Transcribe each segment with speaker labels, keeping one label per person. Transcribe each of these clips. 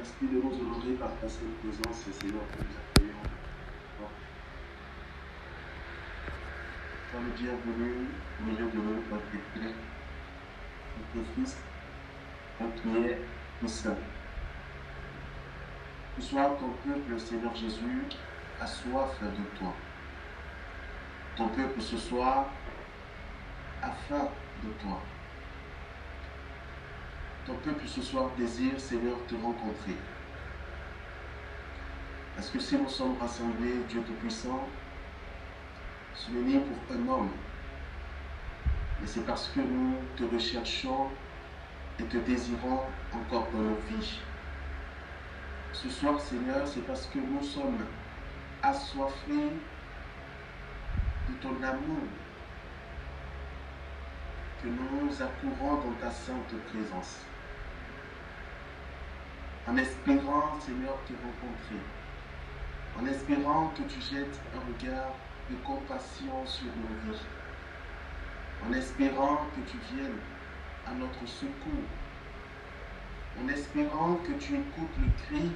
Speaker 1: Merci de nous honorer par ta sainte présence, Seigneur, que nous accueillons. Sois le bienvenu au milieu de nous, notre Père, notre Fils, notre est tout saint. Que soit ton peuple, Seigneur Jésus, a soif de toi. Ton peuple ce soir a faim de toi. Ton peuple ce soir désire, Seigneur, te rencontrer. Parce que si nous sommes rassemblés, Dieu Tout-Puissant, ce n'est ni pour un homme, mais c'est parce que nous te recherchons et te désirons encore dans nos vies. Ce soir, Seigneur, c'est parce que nous sommes assoiffés de ton amour que nous nous accourons dans ta sainte présence. En espérant, Seigneur, te rencontrer. En espérant que tu jettes un regard de compassion sur nos vies. En espérant que tu viennes à notre secours. En espérant que tu écoutes le cri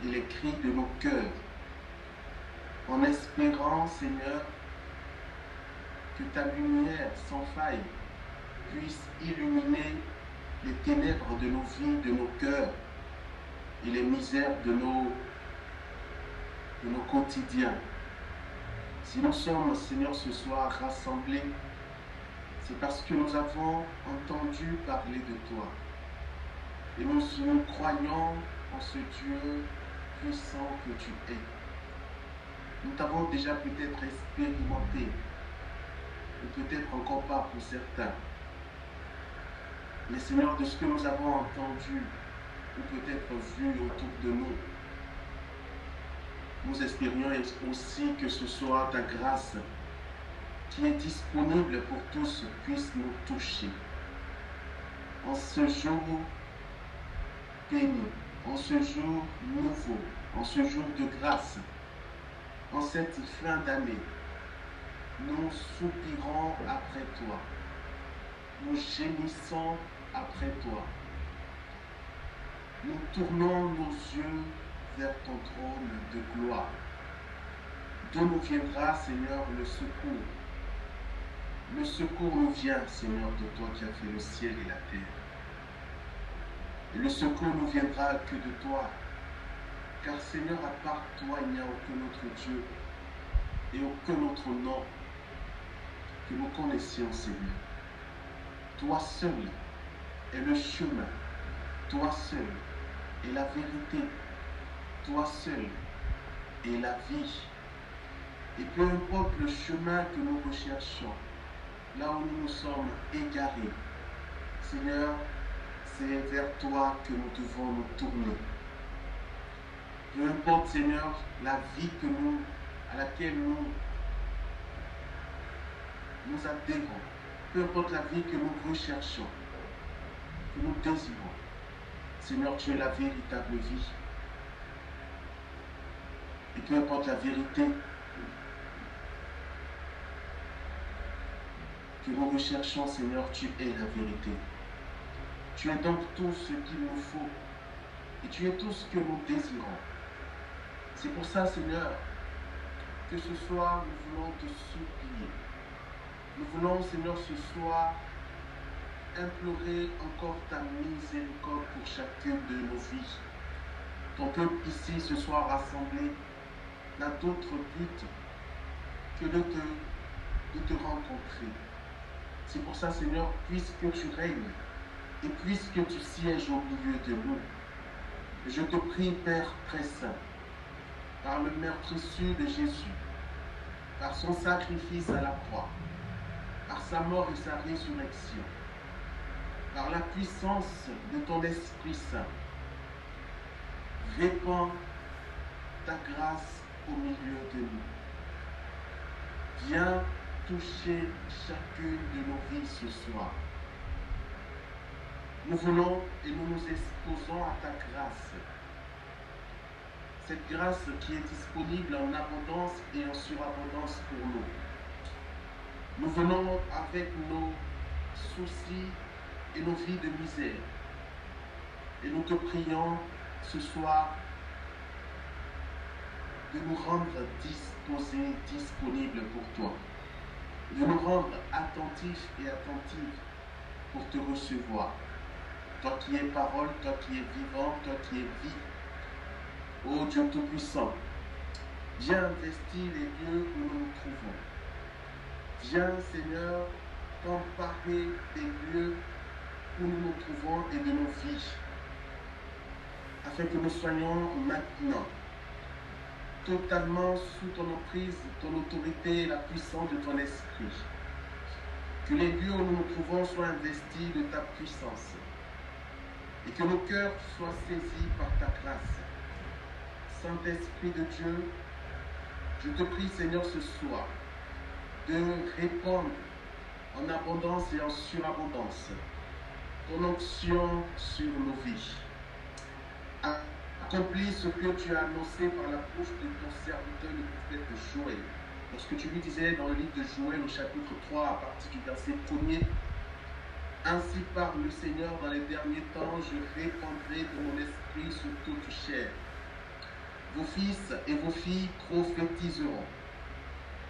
Speaker 1: et les cris de nos cœurs. En espérant, Seigneur, que ta lumière sans faille puisse illuminer les ténèbres de nos vies, de nos cœurs et les misères de nos quotidiens. Si nous sommes, Seigneur, ce soir rassemblés, c'est parce que nous avons entendu parler de toi. Et nous croyons en ce Dieu puissant que tu es. Nous t'avons déjà peut-être expérimenté, ou peut-être encore pas pour certains. Mais Seigneur, de ce que nous avons entendu, ou peut-être vu autour de nous, nous espérions aussi que ce soit ta grâce qui est disponible pour tous puisse nous toucher. En ce jour béni, en ce jour nouveau, en ce jour de grâce, en cette fin d'année, nous soupirons après toi. Nous gémissons après toi. Nous tournons nos yeux vers ton trône de gloire. D'où nous viendra, Seigneur, le secours. Le secours nous vient, Seigneur, de toi qui as fait le ciel et la terre. Et le secours nous viendra que de toi. Car, Seigneur, à part toi, il n'y a aucun autre Dieu et aucun autre nom que nous connaissions, Seigneur. Toi seul est le chemin. Toi seul est la vérité. Toi seul est la vie. Et peu importe le chemin que nous recherchons, là où nous nous sommes égarés, Seigneur, c'est vers toi que nous devons nous tourner. Peu importe, Seigneur, la vie à laquelle nous adhérons, peu importe la vie que nous recherchons, que nous désirons, Seigneur, tu es la véritable vie. Et peu importe la vérité que nous recherchons, Seigneur, tu es la vérité. Tu es donc tout ce qu'il nous faut. Et tu es tout ce que nous désirons. C'est pour ça, Seigneur, que ce soir, nous voulons te supplier. Nous voulons, Seigneur, ce soir, implorer encore ta miséricorde pour chacune de nos vies. Ton peuple ici, ce soir rassemblé, n'a d'autre but que de te rencontrer. C'est pour ça, Seigneur, puisque tu règnes et puisque tu sièges au milieu de nous, je te prie, Père très saint, par le meurtrissure de Jésus, par son sacrifice à la croix, par sa mort et sa résurrection, par la puissance de ton Esprit Saint, répands ta grâce au milieu de nous. Viens toucher chacune de nos vies ce soir. Nous voulons et nous nous exposons à ta grâce. Cette grâce qui est disponible en abondance et en surabondance pour nous. Nous venons avec nos soucis et nos vies de misère. Et nous te prions ce soir de nous rendre disposés, disponibles pour toi, de nous rendre attentifs et attentives pour te recevoir. Toi qui es parole, toi qui es vivant, toi qui es vie. Ô Dieu Tout-Puissant, viens investir les lieux où nous nous trouvons. Viens, Seigneur, t'emparer des lieux où nous nous trouvons et de nos vies, afin que nous soyons maintenant totalement sous ton emprise, ton autorité et la puissance de ton esprit. Que les lieux où nous nous trouvons soient investis de ta puissance et que nos cœurs soient saisis par ta grâce. Saint-Esprit de Dieu, je te prie, Seigneur, ce soir, de répandre en abondance et en surabondance ton onction sur nos vies. Accomplis ce que tu as annoncé par la bouche de ton serviteur, le prophète Joël. Lorsque tu lui disais dans le livre de Joël, au chapitre 3, à partir du verset 1er, « Ainsi parle le Seigneur, dans les derniers temps, je répandrai de mon esprit sur toute chair. Vos fils et vos filles prophétiseront.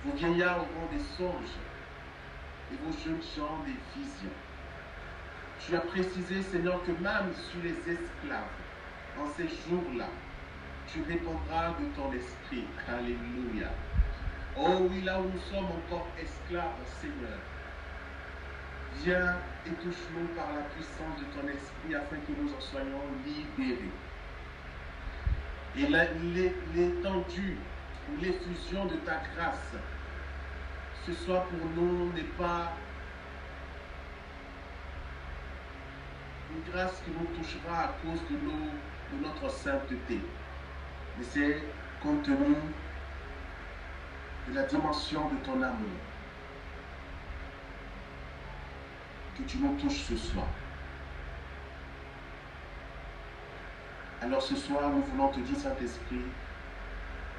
Speaker 1: Vos vieillards auront des songes et vos jeunes gens des visions. » Tu as précisé, Seigneur, que même sur les esclaves, en ces jours-là, tu répandras de ton esprit. Alléluia. Oh oui, là où nous sommes encore esclaves, Seigneur, viens et touche-nous par la puissance de ton esprit afin que nous en soyons libérés. Et l'étendue ou l'effusion de ta grâce, ce soit pour nous n'est pas une grâce qui nous touchera à cause de notre sainteté, mais c'est compte tenu de la dimension de ton amour que tu nous touches ce soir. Alors ce soir, nous voulons te dire, Saint-Esprit,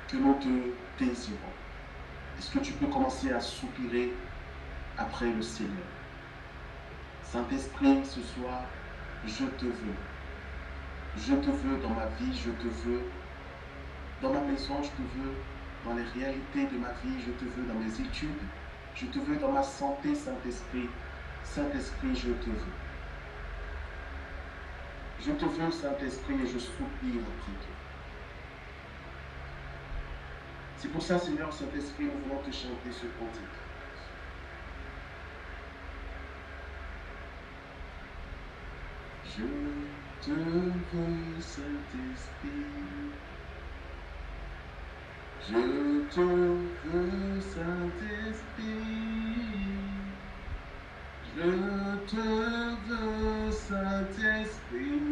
Speaker 1: que nous te désirons. Est-ce que tu peux commencer à soupirer après le Seigneur? Saint-Esprit, ce soir, je te veux. Je te veux dans ma vie, je te veux dans ma maison, je te veux dans les réalités de ma vie, je te veux dans mes études, je te veux dans ma santé, Saint-Esprit. Saint-Esprit, je te veux. Je te veux, Saint-Esprit, et je soupire après toi. C'est pour ça, Seigneur, Saint-Esprit, nous voulons te chanter ce cantique. Je te veux, Saint-Esprit. Je te veux, Saint-Esprit. Je te veux, Saint-Esprit.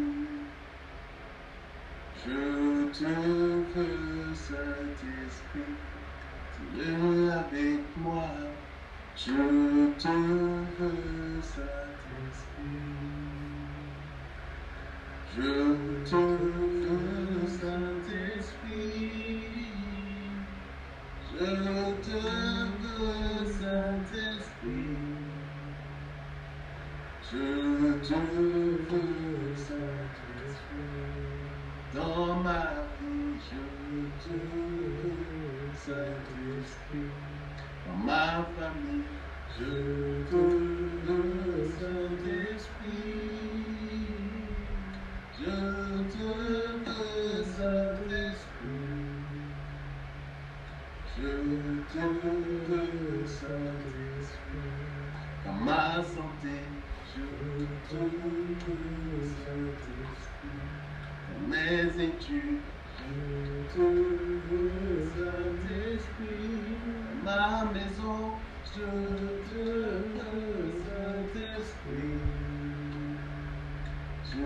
Speaker 1: Je te veux, Saint-Esprit. Tu es avec moi. Je te veux, Saint-Esprit. Je te veux, Saint-Esprit. Je te veux, Saint-Esprit. Je te veux, Saint-Esprit. Dans ma vie, je te veux, Saint-Esprit. Dans ma famille, je te veux, Saint-Esprit. Je te veux, Saint-Esprit. Je te veux, Saint-Esprit. Dans ma santé, je te veux, Saint-Esprit. Dans mes études, je te veux, Saint-Esprit. Dans ma maison, je te veux, Saint-Esprit. Je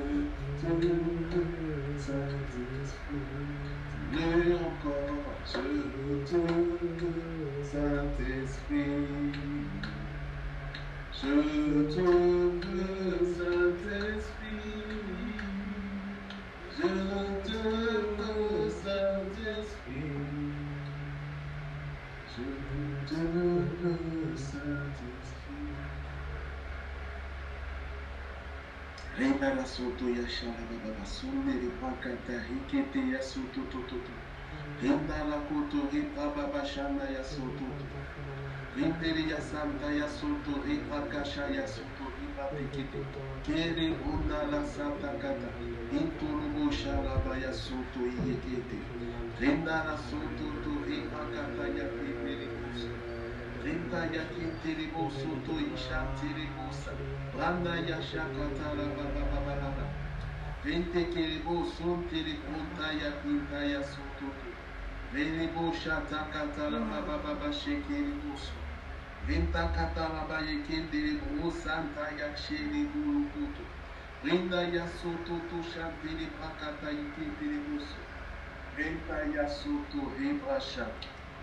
Speaker 1: te veux, Saint-Esprit. Mais encore, je te veux, Saint-Esprit. Je te veux, Saint-Esprit. Je te veux, Saint-Esprit. Je te veux, Saint-Esprit. Renda la soto ya shala baba sunde le pakata hikete ya soto toto. Renda la koto ripa baba shana ya soto. Rindere ya santa ya soto ripa kasha ya soto ripa tekete. Kere onda la santa kata. Inturubo shala ya soto yekete. Renda la soto to ripa kata ya tekere kusa. Renda ya kintere bo soto isha tere bosa. Randa ya shakata la baba baba baba. Rente kerebo son tere konta ya kinta ya soto. Renebo shata kata la baba baba shekere boso. Renta kata la ba yekendere bo santa ya shere bulu kuto. Renda ya soto to shantere prakata yekendere boso. Renta ya soto rebrasha.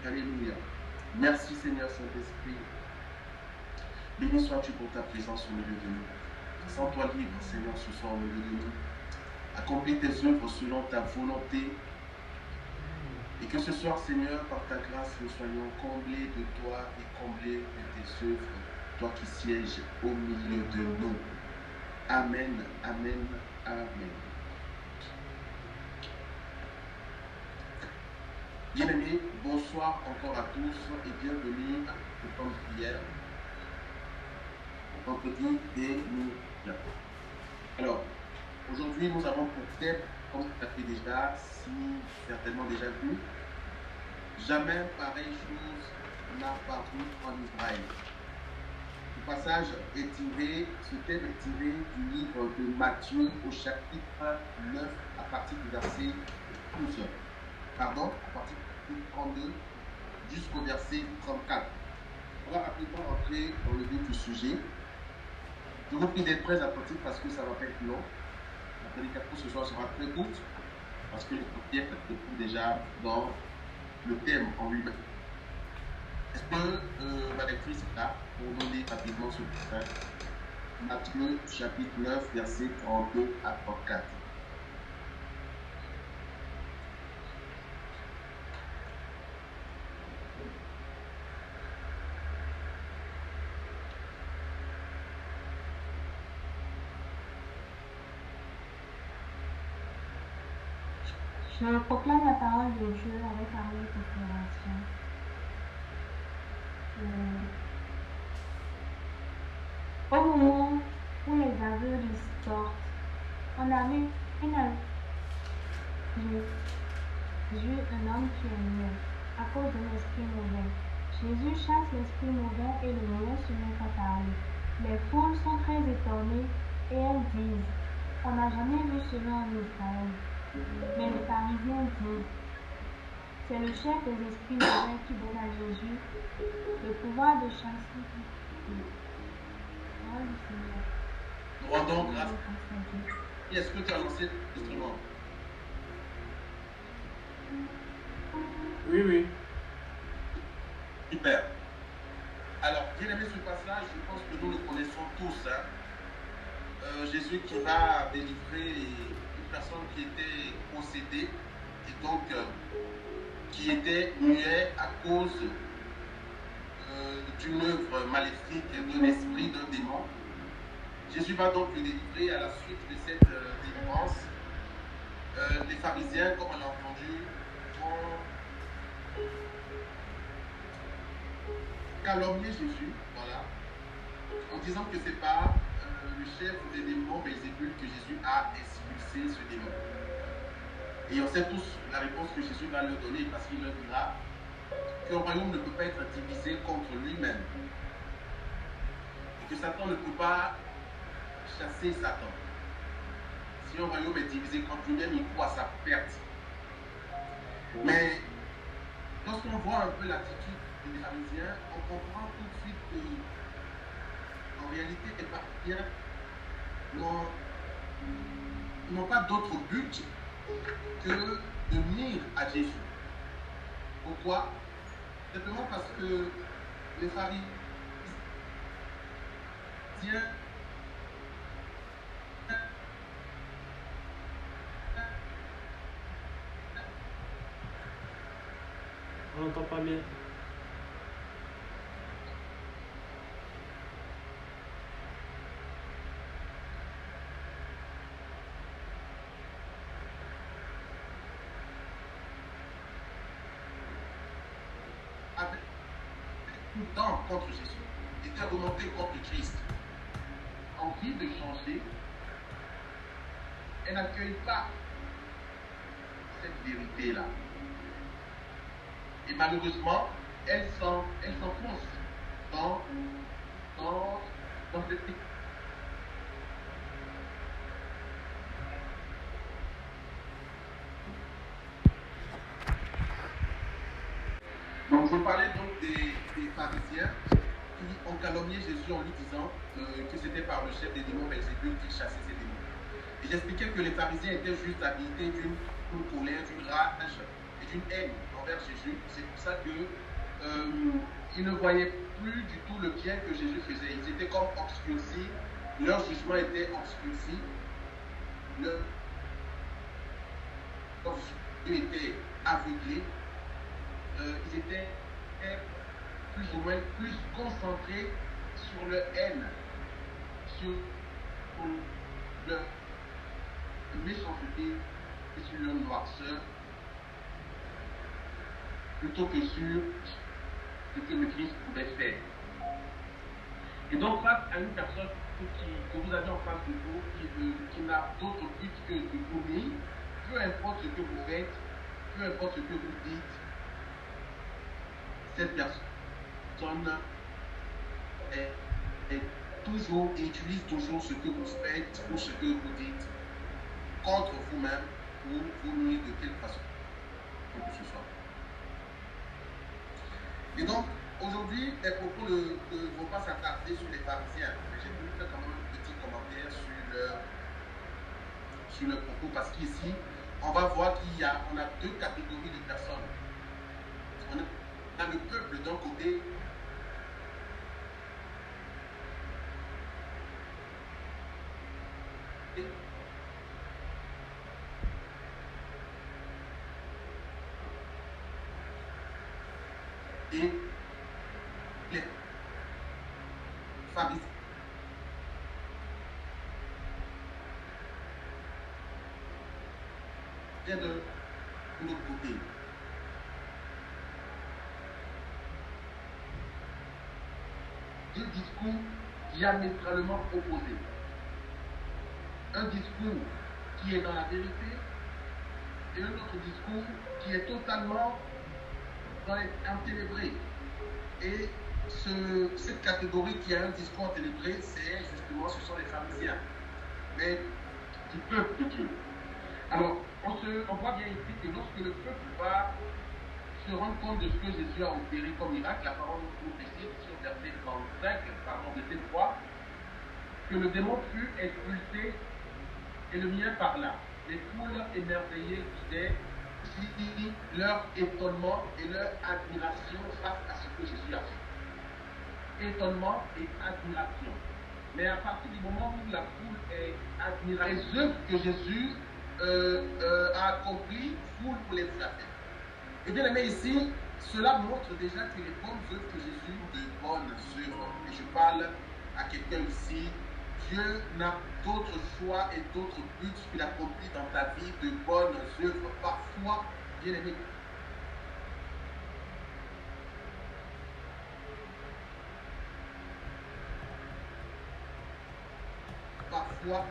Speaker 1: Alléluia. Merci Seigneur Saint-Esprit. Béni sois-tu pour ta présence au milieu de nous. Sens-toi libre, Seigneur, ce soir au milieu de nous. Accomplis tes œuvres selon ta volonté. Et que ce soir, Seigneur, par ta grâce, nous soyons comblés de toi et comblés de tes œuvres, toi qui sièges au milieu de nous. Amen, amen, amen. Bien-aimés, bonsoir encore à tous et bienvenue au temps de prière. Vendredi des Nouveaux. Alors, aujourd'hui, nous avons pour thème, comme vous l'avez déjà, certainement déjà vu, jamais pareille chose n'a paru en Israël. Le passage est tiré, ce thème est tiré du livre de Matthieu au chapitre 9 à partir du verset 12. Pardon, à partir du 32 jusqu'au verset 34. On va rapidement entrer dans le vif du sujet. Je vous prie d'être très attentifs parce que ça va pas être long. La prédication ce soir sera très courte parce que le contexte est déjà dans le thème en lui-même. Est-ce que ma lectrice est là pour nous lire rapidement ce passage? Matthieu chapitre 9, verset 32 à 34.
Speaker 2: Je proclame la parole de Dieu avec amour et considération. Au moment où les aveugles sortent, on amène à Jésus un homme qui est muet à cause d'un esprit mauvais. Jésus chasse l'esprit mauvais et le muet se met à parler. Les foules sont très étonnées et elles disent: on n'a jamais vu cela en Israël. Mais les pharisiens disent: c'est le chef des esprits mauvais qui donne à Jésus le pouvoir de chasser.
Speaker 1: Nous rendons grâce. Est-ce que tu as lancé l'instrument?
Speaker 3: Oui.
Speaker 1: Super. Alors, bien aimé ce passage, je pense que nous le connaissons tous. Jésus qui va délivrer une personne qui était possédée et donc qui était muet à cause d'une œuvre maléfique, d'un esprit, d'un démon. Jésus va donc le délivrer. À la suite de cette délivrance. Les pharisiens, comme on l'a entendu, ont calomnié Jésus, voilà, en disant que c'est pas le chef des démons Belzébul que Jésus a expulsé ce démon. Et on sait tous la réponse que Jésus va leur donner, parce qu'il leur dira qu'un royaume ne peut pas être divisé contre lui-même. Et que Satan ne peut pas chasser Satan. Si un royaume est divisé contre lui-même, il court à sa perte. Mais lorsqu'on voit un peu l'attitude des pharisiens, on comprend tout de suite que, en réalité, les pharisiens n'ont pas d'autre but que de nuire à Jésus. Pourquoi? Simplement parce que les pharisiens
Speaker 3: On n'entend pas bien.
Speaker 1: remontant contre Jésus, étaient remontés contre Christ. Envie de changer, elles n'accueillent pas cette vérité-là. Et malheureusement, elles s'enfoncent dans cette technique. Donc je parlais donc des pharisiens qui ont calomnié Jésus en lui disant que c'était par le chef des démons Belzébul qu'il chassait ces démons. Et j'expliquais que les pharisiens étaient juste habités d'une colère, d'une rage et d'une haine envers Jésus. C'est pour ça qu'ils ne voyaient plus du tout le bien que Jésus faisait. Ils étaient comme obscurcis, leur jugement était obscurci, leur yeux étaient aveuglés. Ils étaient plus ou moins plus concentrés sur leur haine, sur leur méchanceté et sur leur noirceur, plutôt que sur ce que le Christ pouvait faire. Et donc, face à une personne que vous avez en face de vous, qui n'a d'autre but que de vous punir, peu importe ce que vous faites, peu importe ce que vous dites, cette personne utilise toujours ce que vous faites ou ce que vous dites contre vous-même pour vous nuire de quelque façon que ce soit. Et donc, aujourd'hui, les propos ne vont pas s'attarder sur les pharisiens, mais j'ai voulu faire quand même un petit commentaire sur leurs propos, parce qu'ici, on va voir qu'on a deux catégories de personnes. On a le peuple d'un côté, et les pharisiens de l'autre côté. Deux discours diamétralement opposés. Un discours qui est dans la vérité et un autre discours qui est totalement enténébré. Et cette catégorie qui a un discours enténébré, ce sont les pharisiens, mais du peuple de Dieu. Alors, on voit bien ici que lorsque le peuple va se rendre compte de ce que Jésus a opéré comme miracle, la parole nous précise ici au verset 35, verset 3, que le démon fut expulsé et le mien parla. Les foules émerveillées disaient leur étonnement et leur admiration face à ce que Jésus a fait. Étonnement et admiration. Mais à partir du moment où la foule est admirée, les œuvres que Jésus a accomplies, foule pour les flatter. Et bien aimé, ici, cela montre déjà que les bonnes œuvres que Jésus, de bonnes œuvres, et je parle à quelqu'un ici, Dieu n'a d'autre choix et d'autres buts qu'il accomplit dans ta vie de bonnes œuvres. Parfois, bien aimé, parfois,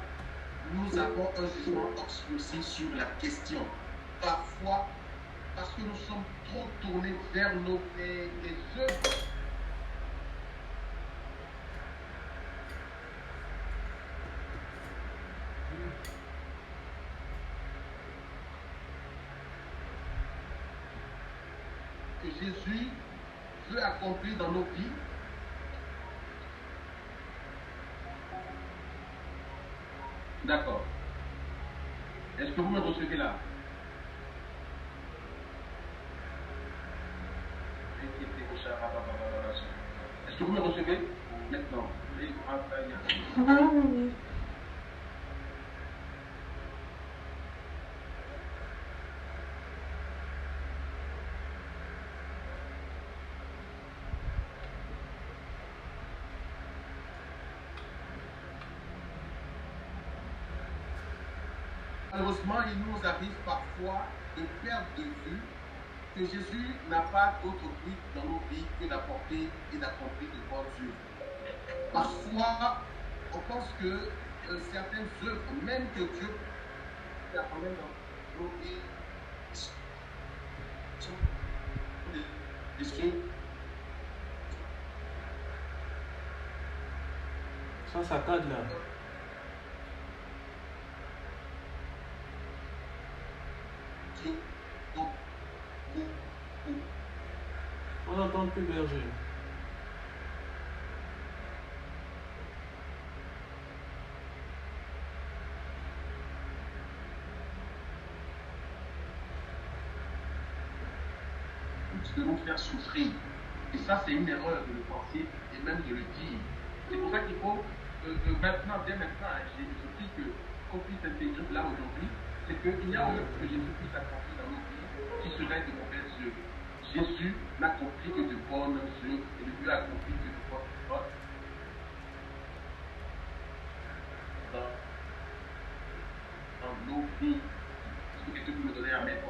Speaker 1: nous avons un jugement obscurci sur la question. Parfois, parce que nous sommes trop tournés vers les œuvres que Jésus veut accomplir dans nos vies. D'accord. Est-ce que vous me recevez là? Est-ce que vous me recevez maintenant?
Speaker 2: Oui.
Speaker 1: Malheureusement, il nous arrive parfois de perdre de vue que Jésus n'a pas d'autre but dans nos vies que d'apporter et d'accomplir de bonnes œuvres. Parfois, on pense que certaines œuvres, même que Dieu a quand même dans nos vies, sont des choses
Speaker 3: Ça saccade là.
Speaker 1: qui ont
Speaker 3: On n'entend plus berger.
Speaker 1: de nous faire souffrir. Et ça, c'est une erreur de le penser et même de le dire. C'est pour ça qu'il faut maintenant, dès maintenant, je prie qu'on puisse intégrer là aujourd'hui, c'est qu'il y a œuvre que Jésus puisse accomplir dans nos vies qui serait de mauvaises œuvres. Jésus n'accomplit que de bonnes œuvres et Dieu accomplit que de bonnes œuvres. Dans nos vies. Est-ce que quelqu'un peut me donner un maître?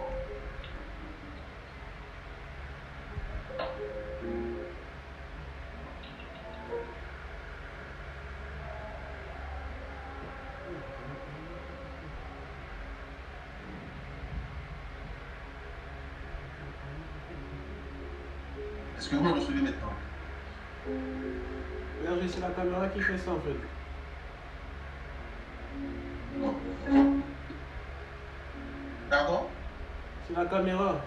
Speaker 1: Est-ce que vous me recevez maintenant?
Speaker 3: Berger, c'est la caméra qui fait ça en fait.
Speaker 1: Non. Pardon?
Speaker 3: C'est la caméra.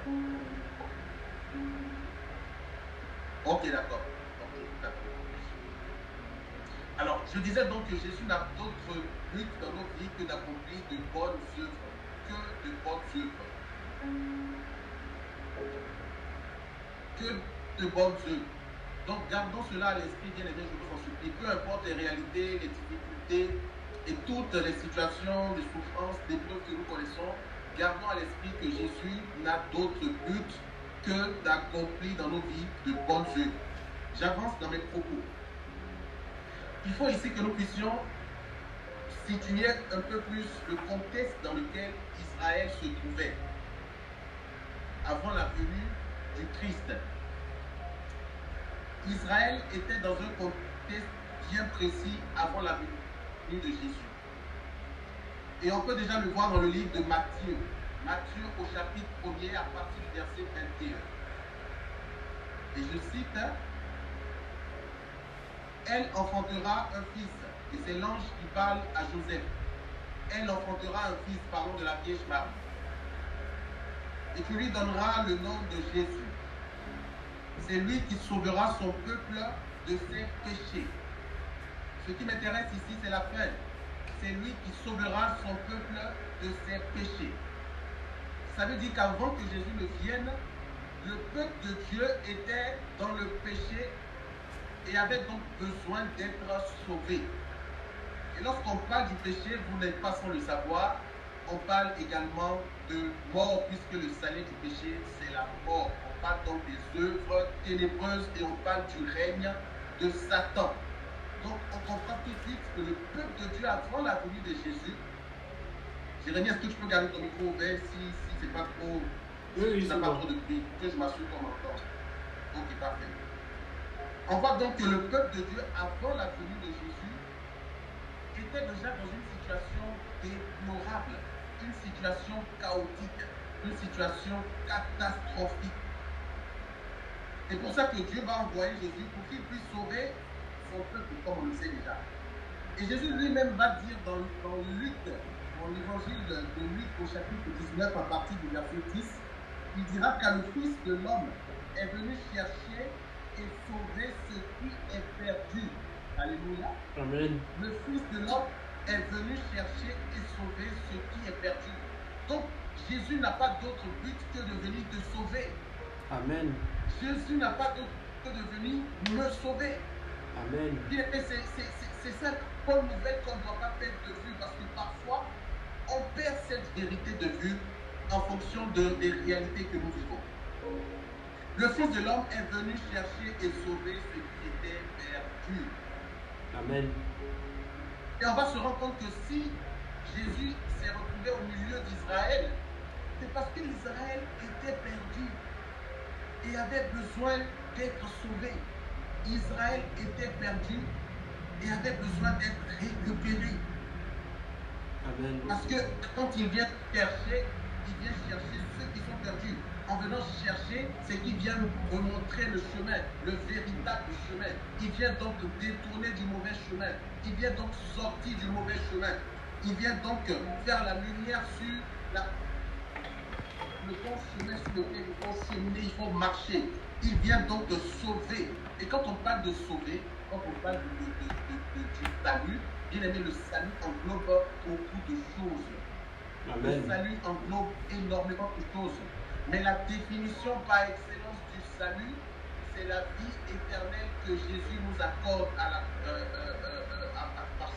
Speaker 1: Ok, d'accord. Ok, d'accord. Alors, je disais donc que Jésus n'a d'autre but dans nos vies que d'accomplir de bonnes œuvres. Que de bonnes œuvres. Que de bonnes œuvres. Donc, gardons cela à l'esprit, bien aimé, je vous en supplie. Peu importe les réalités, les difficultés et toutes les situations de souffrance, d'épreuves que nous connaissons, gardons à l'esprit que Jésus n'a d'autre but que d'accomplir dans nos vies de bonnes œuvres. J'avance dans mes propos. Il faut ici que nous puissions situer un peu plus le contexte dans lequel Israël se trouvait avant la venue du Christ. Israël était dans un contexte bien précis avant la venue de Jésus. Et on peut déjà le voir dans le livre de Matthieu. Matthieu au chapitre 1er à partir du verset 21. Et je cite, « Elle enfantera un fils. » Et c'est l'ange qui parle à Joseph. « Elle enfantera un fils, parlant de la Vierge Marie. Et tu lui donneras le nom de Jésus. C'est lui qui sauvera son peuple de ses péchés. » Ce qui m'intéresse ici, c'est la fin. C'est lui qui sauvera son peuple de ses péchés. Ça veut dire qu'avant que Jésus ne vienne, le peuple de Dieu était dans le péché et avait donc besoin d'être sauvé. Et lorsqu'on parle du péché, vous n'êtes pas sans le savoir, on parle également de mort, puisque le salaire du péché, c'est la mort. On parle donc des œuvres ténébreuses et on parle du règne de Satan. Donc on comprend tout de suite que le peuple de Dieu, avant la venue de Jésus, Jérémie, est-ce que tu peux garder ton micro ouvert si c'est pas trop,
Speaker 3: Oui,
Speaker 1: si tu n'as pas trop de bruit, que je m'assure qu'on m'entend. Ok, parfait. On voit donc que le peuple de Dieu, avant la venue de Jésus, était déjà dans une situation déplorable, une situation chaotique, une situation catastrophique. C'est pour ça que Dieu va envoyer Jésus pour qu'il puisse sauver son peuple, comme on le sait déjà. Et Jésus lui-même va dire dans Luc, dans l'évangile de Luc au chapitre 19 à partir du verset 10, il dira car le Fils de l'homme est venu chercher et sauver ce qui est perdu. Alléluia.
Speaker 3: Amen.
Speaker 1: Le Fils de l'homme est venu chercher et sauver ce qui est perdu. Donc Jésus n'a pas d'autre but que de venir te sauver.
Speaker 3: Amen.
Speaker 1: Jésus n'a pas d'autre que de venir me sauver.
Speaker 3: Amen.
Speaker 1: C'est cette bonne nouvelle qu'on ne doit pas perdre de vue parce que parfois on perd cette vérité de vue en fonction des réalités que nous vivons. Le Fils de l'homme est venu chercher et sauver ce qui était perdu.
Speaker 3: Amen.
Speaker 1: Et on va se rendre compte que si Jésus s'est retrouvé au milieu d'Israël, c'est parce qu'Israël était perdu. et avait besoin d'être sauvé. Israël était perdu et avait besoin d'être récupéré.
Speaker 3: Amen.
Speaker 1: Parce que quand il vient chercher ceux qui sont perdus. En venant chercher, c'est qu'il vient nous remontrer le chemin, le véritable chemin. Il vient donc détourner du mauvais chemin. Il vient donc sortir du mauvais chemin. Il vient donc faire la lumière sur le bon chemin sur lequel il faut cheminer, il faut marcher. Il vient donc de sauver. Et quand on parle de sauver, quand on parle du salut, bien aimé, le salut englobe beaucoup de choses.
Speaker 3: Amen.
Speaker 1: Le salut englobe énormément de choses. Mais la définition par excellence du salut, c'est la vie éternelle que Jésus nous accorde par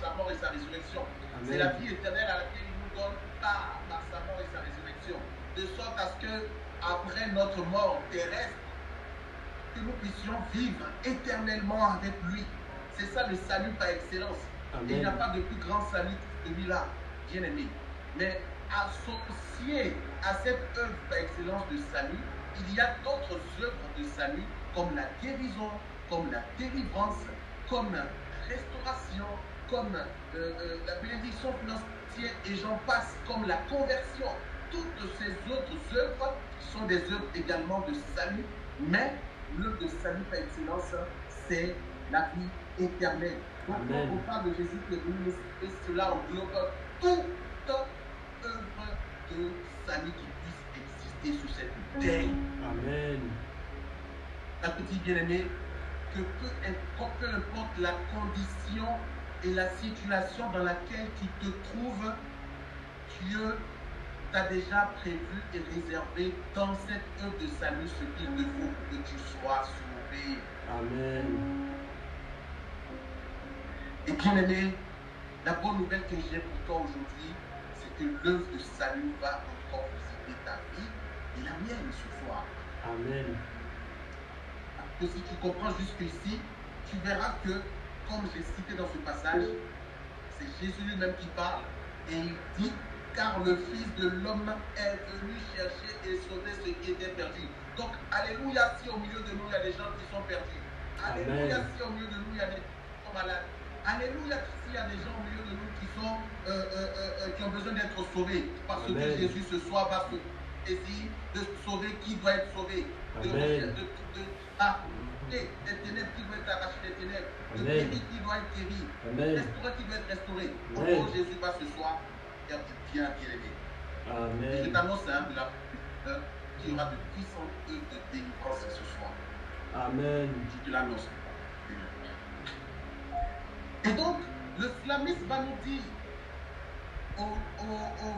Speaker 1: sa mort et sa résurrection. C'est la vie éternelle à laquelle il nous donne par sa mort et sa résurrection. De sorte à ce que, après notre mort terrestre, que nous puissions vivre éternellement avec lui. C'est ça le salut par excellence.
Speaker 3: Amen.
Speaker 1: Et il n'y a pas de plus grand salut que celui-là, bien aimé. Mais associé à cette œuvre par excellence de salut, il y a d'autres œuvres de salut, comme la guérison, comme la délivrance, comme la restauration, comme la bénédiction financière, et j'en passe, comme la conversion. Toutes ces autres œuvres sont des œuvres également de salut, mais l'œuvre de salut par excellence, c'est la vie éternelle. Donc,
Speaker 3: Amen.
Speaker 1: quand on parle de Jésus qui est venu, et cela englobe toute œuvre de salut qui puisse exister sur cette terre.
Speaker 3: Amen.
Speaker 1: Un petit bien-aimé, que peu importe la condition et la situation dans laquelle tu te trouves, Dieu t'a déjà prévu et réservé dans cette œuvre de salut ce qu'il te faut pour que tu sois sauvé.
Speaker 3: Amen.
Speaker 1: Et bien aimé, la bonne nouvelle que j'ai pour toi aujourd'hui, c'est que l'œuvre de salut va encore visiter ta vie et la mienne ce soir.
Speaker 3: Amen.
Speaker 1: Que si tu comprends jusqu'ici, tu verras que, comme j'ai cité dans ce passage, c'est Jésus lui-même qui parle et il dit: car le Fils de l'homme est venu chercher et sauver ce qui était perdu. Donc, alléluia, si au milieu de nous il y a des gens qui sont perdus. Alléluia,
Speaker 3: Amen.
Speaker 1: si au milieu de nous il y a des gens qui sont malades. Alléluia, s'il y a des gens au milieu de nous qui ont besoin d'être sauvés. Parce
Speaker 3: Amen.
Speaker 1: que Jésus ce soir va se saisir de sauver qui doit être sauvé.
Speaker 3: Amen.
Speaker 1: Des ténèbres qui doivent être arrachées des ténèbres. De
Speaker 3: Amen.
Speaker 1: guérir qui doit être guéri.
Speaker 3: Amen.
Speaker 1: Restaurer qui doit être restauré.
Speaker 3: Amen.
Speaker 1: Oh, Jésus va ce soir faire du bien, bien-aimé. Et je
Speaker 3: Amen.
Speaker 1: t'annonce qu'il y aura de puissantes œuvres de délivrance ce soir.
Speaker 3: Amen.
Speaker 1: Je te l'annonce. Et donc, le psalmiste va nous dire au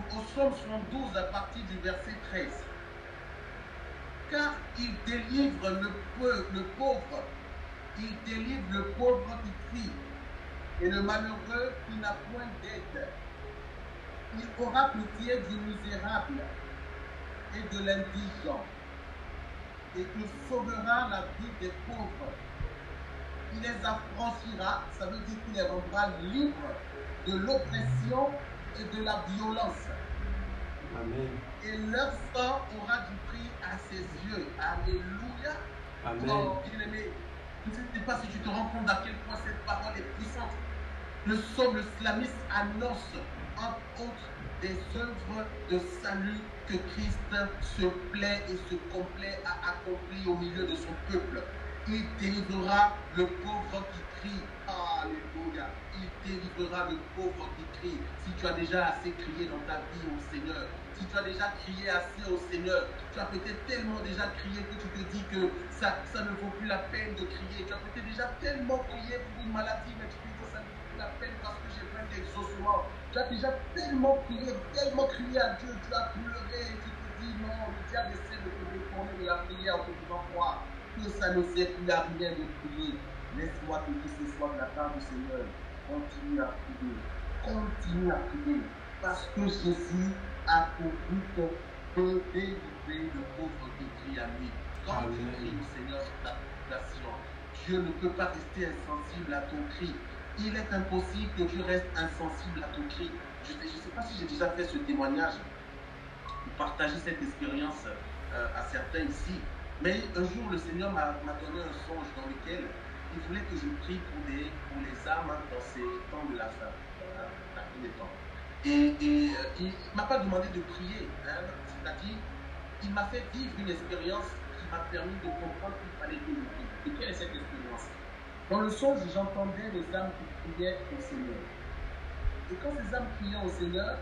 Speaker 1: Psaume 72 à partir du verset 13: car il délivre le pauvre, il délivre le pauvre qui crie, et le malheureux qui n'a point d'aide. Il aura pitié du misérable et de l'indigent, et il sauvera la vie des pauvres. Il les affranchira, ça veut dire qu'il les rendra libres de l'oppression et de la violence.
Speaker 3: Amen.
Speaker 1: Et leur sang aura du prix à ses yeux. Alléluia.
Speaker 3: Amen.
Speaker 1: Oh, bien-aimé, je ne sais pas si tu te rends compte à quel point cette parole est puissante. Le psalmiste annonce, entre autres, des œuvres de salut que Christ se plaît et se complaît à accomplir au milieu de son peuple. Il délivrera le pauvre qui crie. Alléluia. Il délivrera le pauvre qui crie. Si tu as déjà assez crié dans ta vie au Seigneur, si tu as déjà crié assez au Seigneur, tu as peut-être tellement déjà crié que tu te dis que ça ne vaut plus la peine de crier. Tu as peut-être déjà tellement crié pour une maladie, mais tu te dis que ça ne vaut plus la peine parce que j'ai plein d'exaucement. Tu as déjà tellement crié à Dieu, tu as pleuré et tu te dis non, le diable essaie de te détourner de la prière en te faisant croire que ça ne sert plus à rien de prier. Laisse-moi te dire ce soir de la part du Seigneur, continue à prier. Continue à prier. Parce que Jésus a pour but de délivrer le pauvre qui crie à lui. Quand tu cries au Seigneur sur ta situation, Dieu ne peut pas rester insensible à ton cri. Il est impossible que Dieu reste insensible à ton cri. Je ne sais pas si j'ai déjà fait ce témoignage, ou partagé cette expérience à certains ici. Mais un jour, le Seigneur m'a donné un songe dans lequel il voulait que je prie pour les âmes dans ces temps de la fin, la fin des temps. Et il ne m'a pas demandé de prier, hein, c'est-à-dire, il m'a fait vivre une expérience qui m'a permis de comprendre qu'il fallait que je prie. Et quelle est cette expérience? Dans le songe, j'entendais les âmes qui priaient au Seigneur. Et quand ces âmes criaient au Seigneur,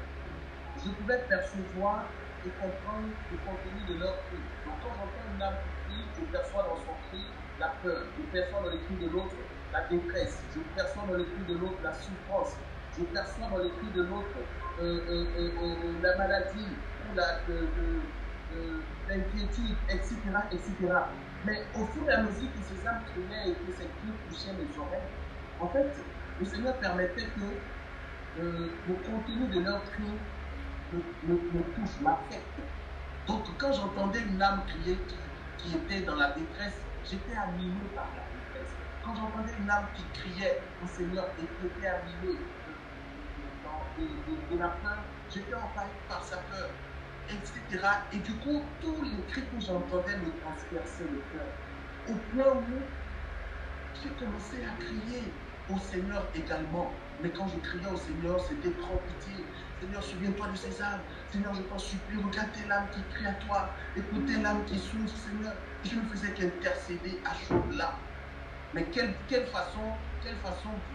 Speaker 1: je pouvais percevoir et comprendre le contenu de leur cri. Donc quand j'entends une âme qui crie, je perçois dans son cri la peur, je perçois dans les cris de l'autre la détresse, je perçois dans les cris de l'autre la souffrance, je perçois dans les cris de l'autre la maladie ou l'inquiétude, etc., etc. Mais au fur et à mesure que ces âmes criaient et que ces cris touchaient mes oreilles, en fait, le Seigneur permettait que le contenu de leur cri me touche, m'affecte. Donc quand j'entendais une âme crier qui était dans la détresse, j'étais animé par la détresse. Quand j'entendais une âme qui criait au Seigneur et qui était animée de la peur, j'étais envahi par sa peur, etc. Et du coup, tous les cris que j'entendais me transperçaient le cœur. Au point où j'ai commencé à crier au Seigneur également. Mais quand je criais au Seigneur, c'était grand pitié. Seigneur, souviens-toi de ces âmes. Seigneur, je t'en supplie, regarde telle âme qui crie à toi. Écoute telle âme qui souffre, Seigneur. Je ne faisais qu'intercéder à chaudes larmes. Mais quelle façon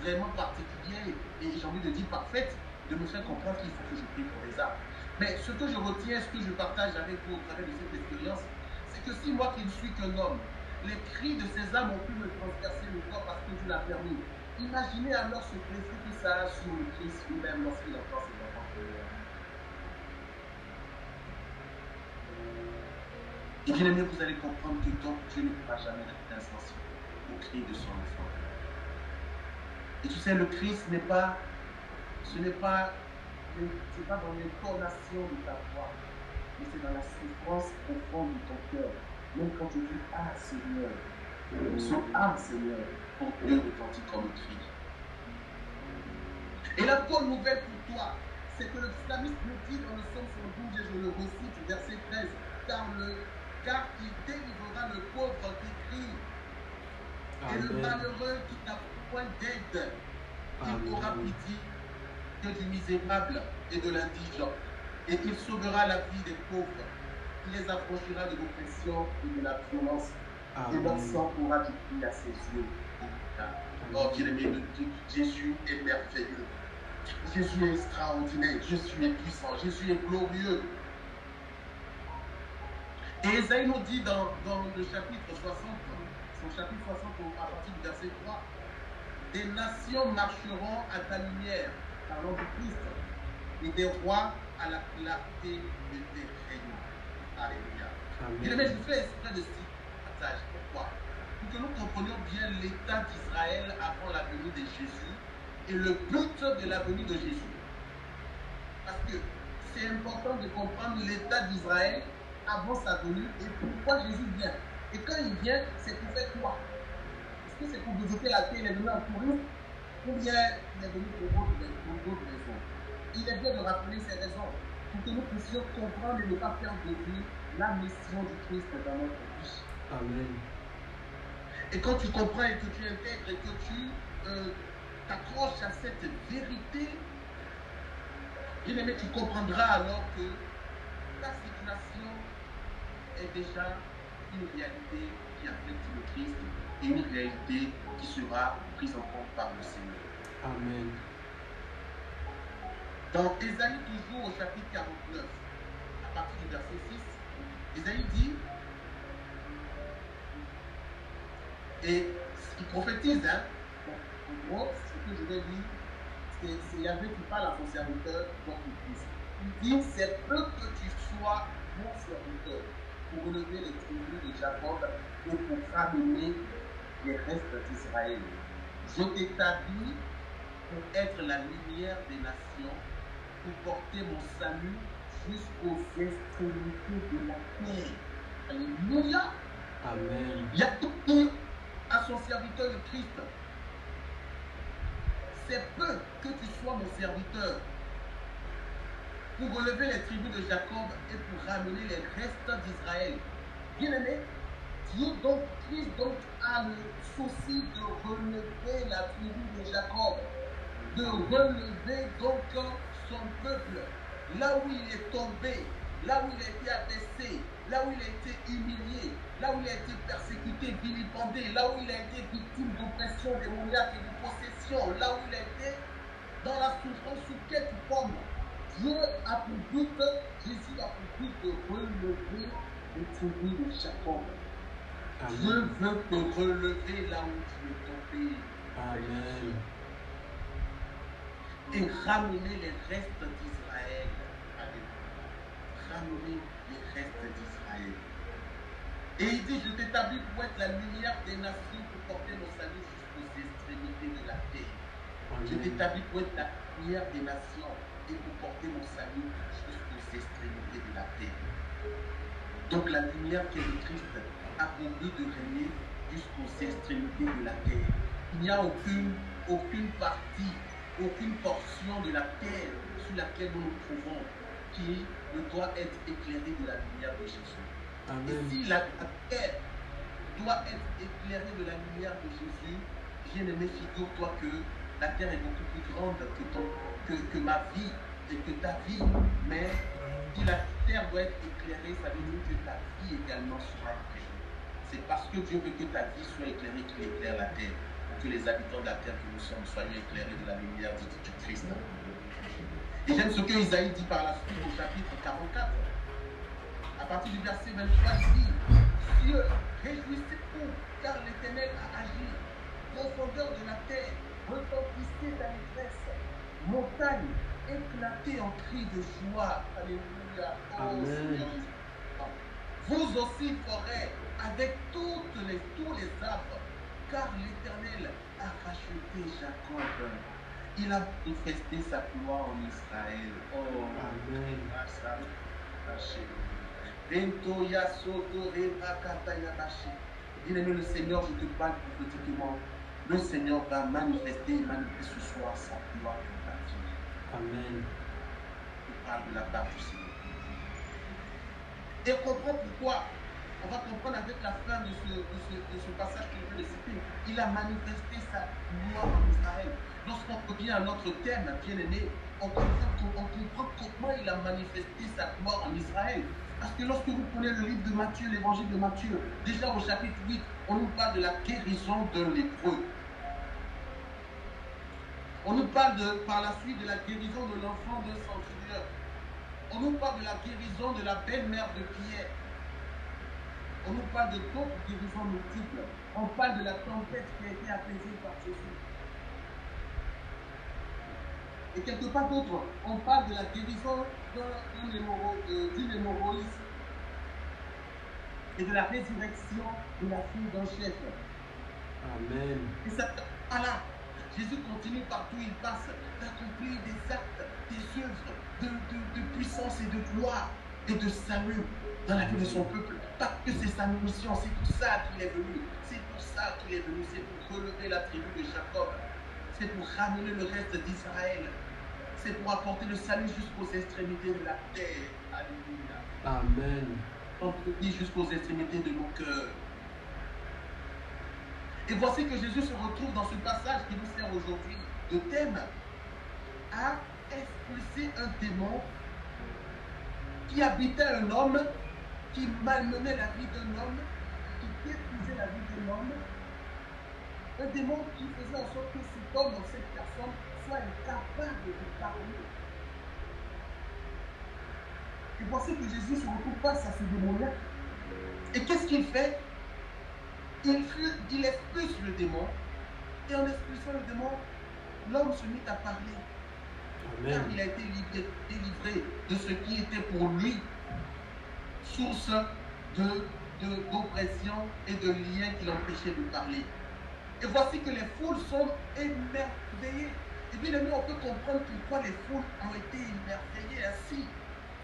Speaker 1: vraiment particulière et j'ai envie de dire parfaite de me faire comprendre qu'il faut que je prie pour les âmes. Mais ce que je retiens, ce que je partage avec vous au travers de cette expérience, c'est que si moi qui ne suis qu'un homme, les cris de ces âmes ont pu me transpercer le corps parce que Dieu l'a permis. Imaginez alors ce plaisir que ça a sur le Christ lui-même lorsqu'il entend ses enfants pleurer. Et bien aimé, vous allez comprendre que donc Dieu ne pourra jamais être insensible au cri de son enfant. Et tu sais, le Christ ce n'est pas dans l'intonation de ta voix, mais c'est dans la souffrance profonde de ton cœur. Même quand tu dis ah Seigneur, son âme Seigneur, ton cœur retentit comme cri. Et la bonne nouvelle pour toi, c'est que le psalmiste nous dit dans le psaume 112, et je le recite, verset 13, car il délivrera le pauvre qui crie, et le malheureux qui n'a point d'aide. Il aura pitié du misérable et de l'indigent, et il sauvera la vie des pauvres. Il les affranchira de l'oppression et de la violence, et leur sang aura du prix à ses yeux. Oh bien-aimé de Dieu, Jésus est merveilleux. Jésus est extraordinaire, Jésus est puissant, Jésus est glorieux. Et Ésaïe nous dit dans le chapitre 60, son chapitre 60 à partir du verset 3, des nations marcheront à ta lumière, parlant du Christ, et des rois à la clarté de tes règnes. Alléluia. Bien-aimé, je fais exprès de ce passage. Pourquoi? Pour que nous comprenions bien l'état d'Israël avant la venue de Jésus et le but de la venue de Jésus. Parce que c'est important de comprendre l'état d'Israël avant sa venue et pourquoi Jésus vient. Et quand il vient, c'est pour faire quoi? Est-ce que c'est pour visiter la terre, il est venu en tourisme, ou bien il est venu pour d'autres raisons? Il est bien de rappeler ces raisons pour que nous puissions comprendre et ne pas faire de lui la mission du Christ dans notre vie.
Speaker 3: Amen.
Speaker 1: Et quand tu comprends et que tu intègres et que tu t'accroches à cette vérité, bien aimé, tu comprendras alors que ta situation est déjà une réalité qui affecte le Christ et une réalité qui sera prise en compte par le Seigneur.
Speaker 3: Amen.
Speaker 1: Dans Ésaïe, toujours au chapitre 49, à partir du verset 6, Ésaïe dit, et il prophétise, hein, en gros, ce que je vais dire, c'est Yahvé qui parle à son serviteur, donc le Christ. Il dit, c'est peu que tu sois mon serviteur pour relever les tribus de Jacob et pour ramener les restes d'Israël. Je t'établis pour être la lumière des nations, pour porter mon salut jusqu'aux extrémités de la terre. Alléluia.
Speaker 3: Amen.
Speaker 1: Il y a tout dit à son serviteur le Christ. C'est peu que tu sois mon serviteur pour relever les tribus de Jacob et pour ramener les restes d'Israël. Bien aimé, Dieu, donc, Christ donc, a le souci de relever la tribu de Jacob, de relever donc son peuple, là où il est tombé, là où il a été abaissé, là où il a été humilié, là où il a été persécuté, vilipendé, là où il a été victime d'oppression démoniaque et de possession, là où il a été dans la souffrance sous quelque forme. Dieu a pour but, Jésus a pour but de relever les tribus de Jacob.
Speaker 3: Amen.
Speaker 1: Dieu veut te relever là où tu es tombé.
Speaker 3: Amen.
Speaker 1: Et ramener les restes d'Israël. Alléluia. Ramener les restes d'Israël. Et il dit, je t'établis pour être la lumière des nations, pour porter mon salut jusqu'aux extrémités de la terre. Je
Speaker 3: Amen.
Speaker 1: t'établis pour être la lumière des nations et pour porter mon salut jusqu'aux extrémités de la terre. Donc la lumière qui est le Christ a pour but de régner jusqu'aux extrémités de la terre. Il n'y a aucune partie, aucune portion de la terre sur laquelle nous nous trouvons qui ne doit être éclairée de la lumière de Jésus.
Speaker 3: Amen.
Speaker 1: Et si la terre doit être éclairée de la lumière de Jésus, bien-aimé, figure-toi que la terre est beaucoup plus grande que ma vie et que ta vie. Mais si la terre doit être éclairée, ça veut dire que ta vie également sera éclairée. C'est parce que Dieu veut que ta vie soit éclairée qu'il éclaire la terre. Pour que les habitants de la terre que nous sommes soyons éclairés de la lumière du Christ. Et j'aime ce que Isaïe dit par la suite au chapitre 44. À partir du verset 23, il dit, Cieux, réjouissez-vous, car l'Éternel a agi. Profondeur de la terre, retentissez d'allégresse. Montagne, éclatez en cris de joie. Alléluia. Oh,
Speaker 3: Amen.
Speaker 1: Seigneur. Vous aussi, forêt, avec tous les arbres, car l'Éternel a racheté Jacob. Il a manifesté sa gloire en Israël. Oh,
Speaker 3: Amen.
Speaker 1: Bien-aimé, le Seigneur, je te parle prophétiquement. Le Seigneur va manifester ce soir sa gloire dans ta vie.
Speaker 3: Amen.
Speaker 1: Je parle de la part du Seigneur. Et on comprend pourquoi. On va comprendre avec la fin de ce passage que je viens de citer. Il a manifesté sa gloire en Israël. Lorsqu'on revient à notre thème, bien-aimé, on comprend comment il a manifesté sa gloire en Israël. Parce que lorsque vous prenez le livre de Matthieu, l'évangile de Matthieu, déjà au chapitre 8, on nous parle de la guérison d'un lépreux. On nous parle par la suite de la guérison de l'enfant d'un centurion. On nous parle de la guérison de la belle-mère de Pierre. On nous parle de d'autres guérisons multiples. On parle de la tempête qui a été apaisée par Jésus. Et quelque part d'autre, on parle de la guérison d'une hémorroïde et de la résurrection de la fille d'un chef.
Speaker 3: Amen.
Speaker 1: Et ça, voilà, Jésus continue partout où il passe d'accomplir des actes, des œuvres de puissance et de gloire et de salut dans la vie de son peuple. Parce que c'est sa mission, c'est pour ça qu'il est venu. C'est pour ça qu'il est venu, c'est pour relever la tribu de Jacob. C'est pour ramener le reste d'Israël. C'est pour apporter le salut jusqu'aux extrémités de la terre. Alléluia.
Speaker 3: Amen.
Speaker 1: On te dit jusqu'aux extrémités de nos cœurs. Et voici que Jésus se retrouve dans ce passage qui nous sert aujourd'hui de thème à expulser un démon qui habitait un homme, qui malmenait la vie d'un homme, qui détruisait la vie d'un homme. Un démon qui faisait en sorte que cet homme, cette personne, soit incapable de parler. Et voici que Jésus se retrouve face à ce démon-là. Et qu'est-ce qu'il fait? Il expulse le démon. Et en expulsant le démon, l'homme se mit à parler. Car
Speaker 3: Amen.
Speaker 1: il a été délivré de ce qui était pour lui source d'oppression et de liens qui l'empêchaient de parler. Et voici que les foules sont émerveillées. Et bien aimé, on peut comprendre pourquoi les foules ont été émerveillées ainsi.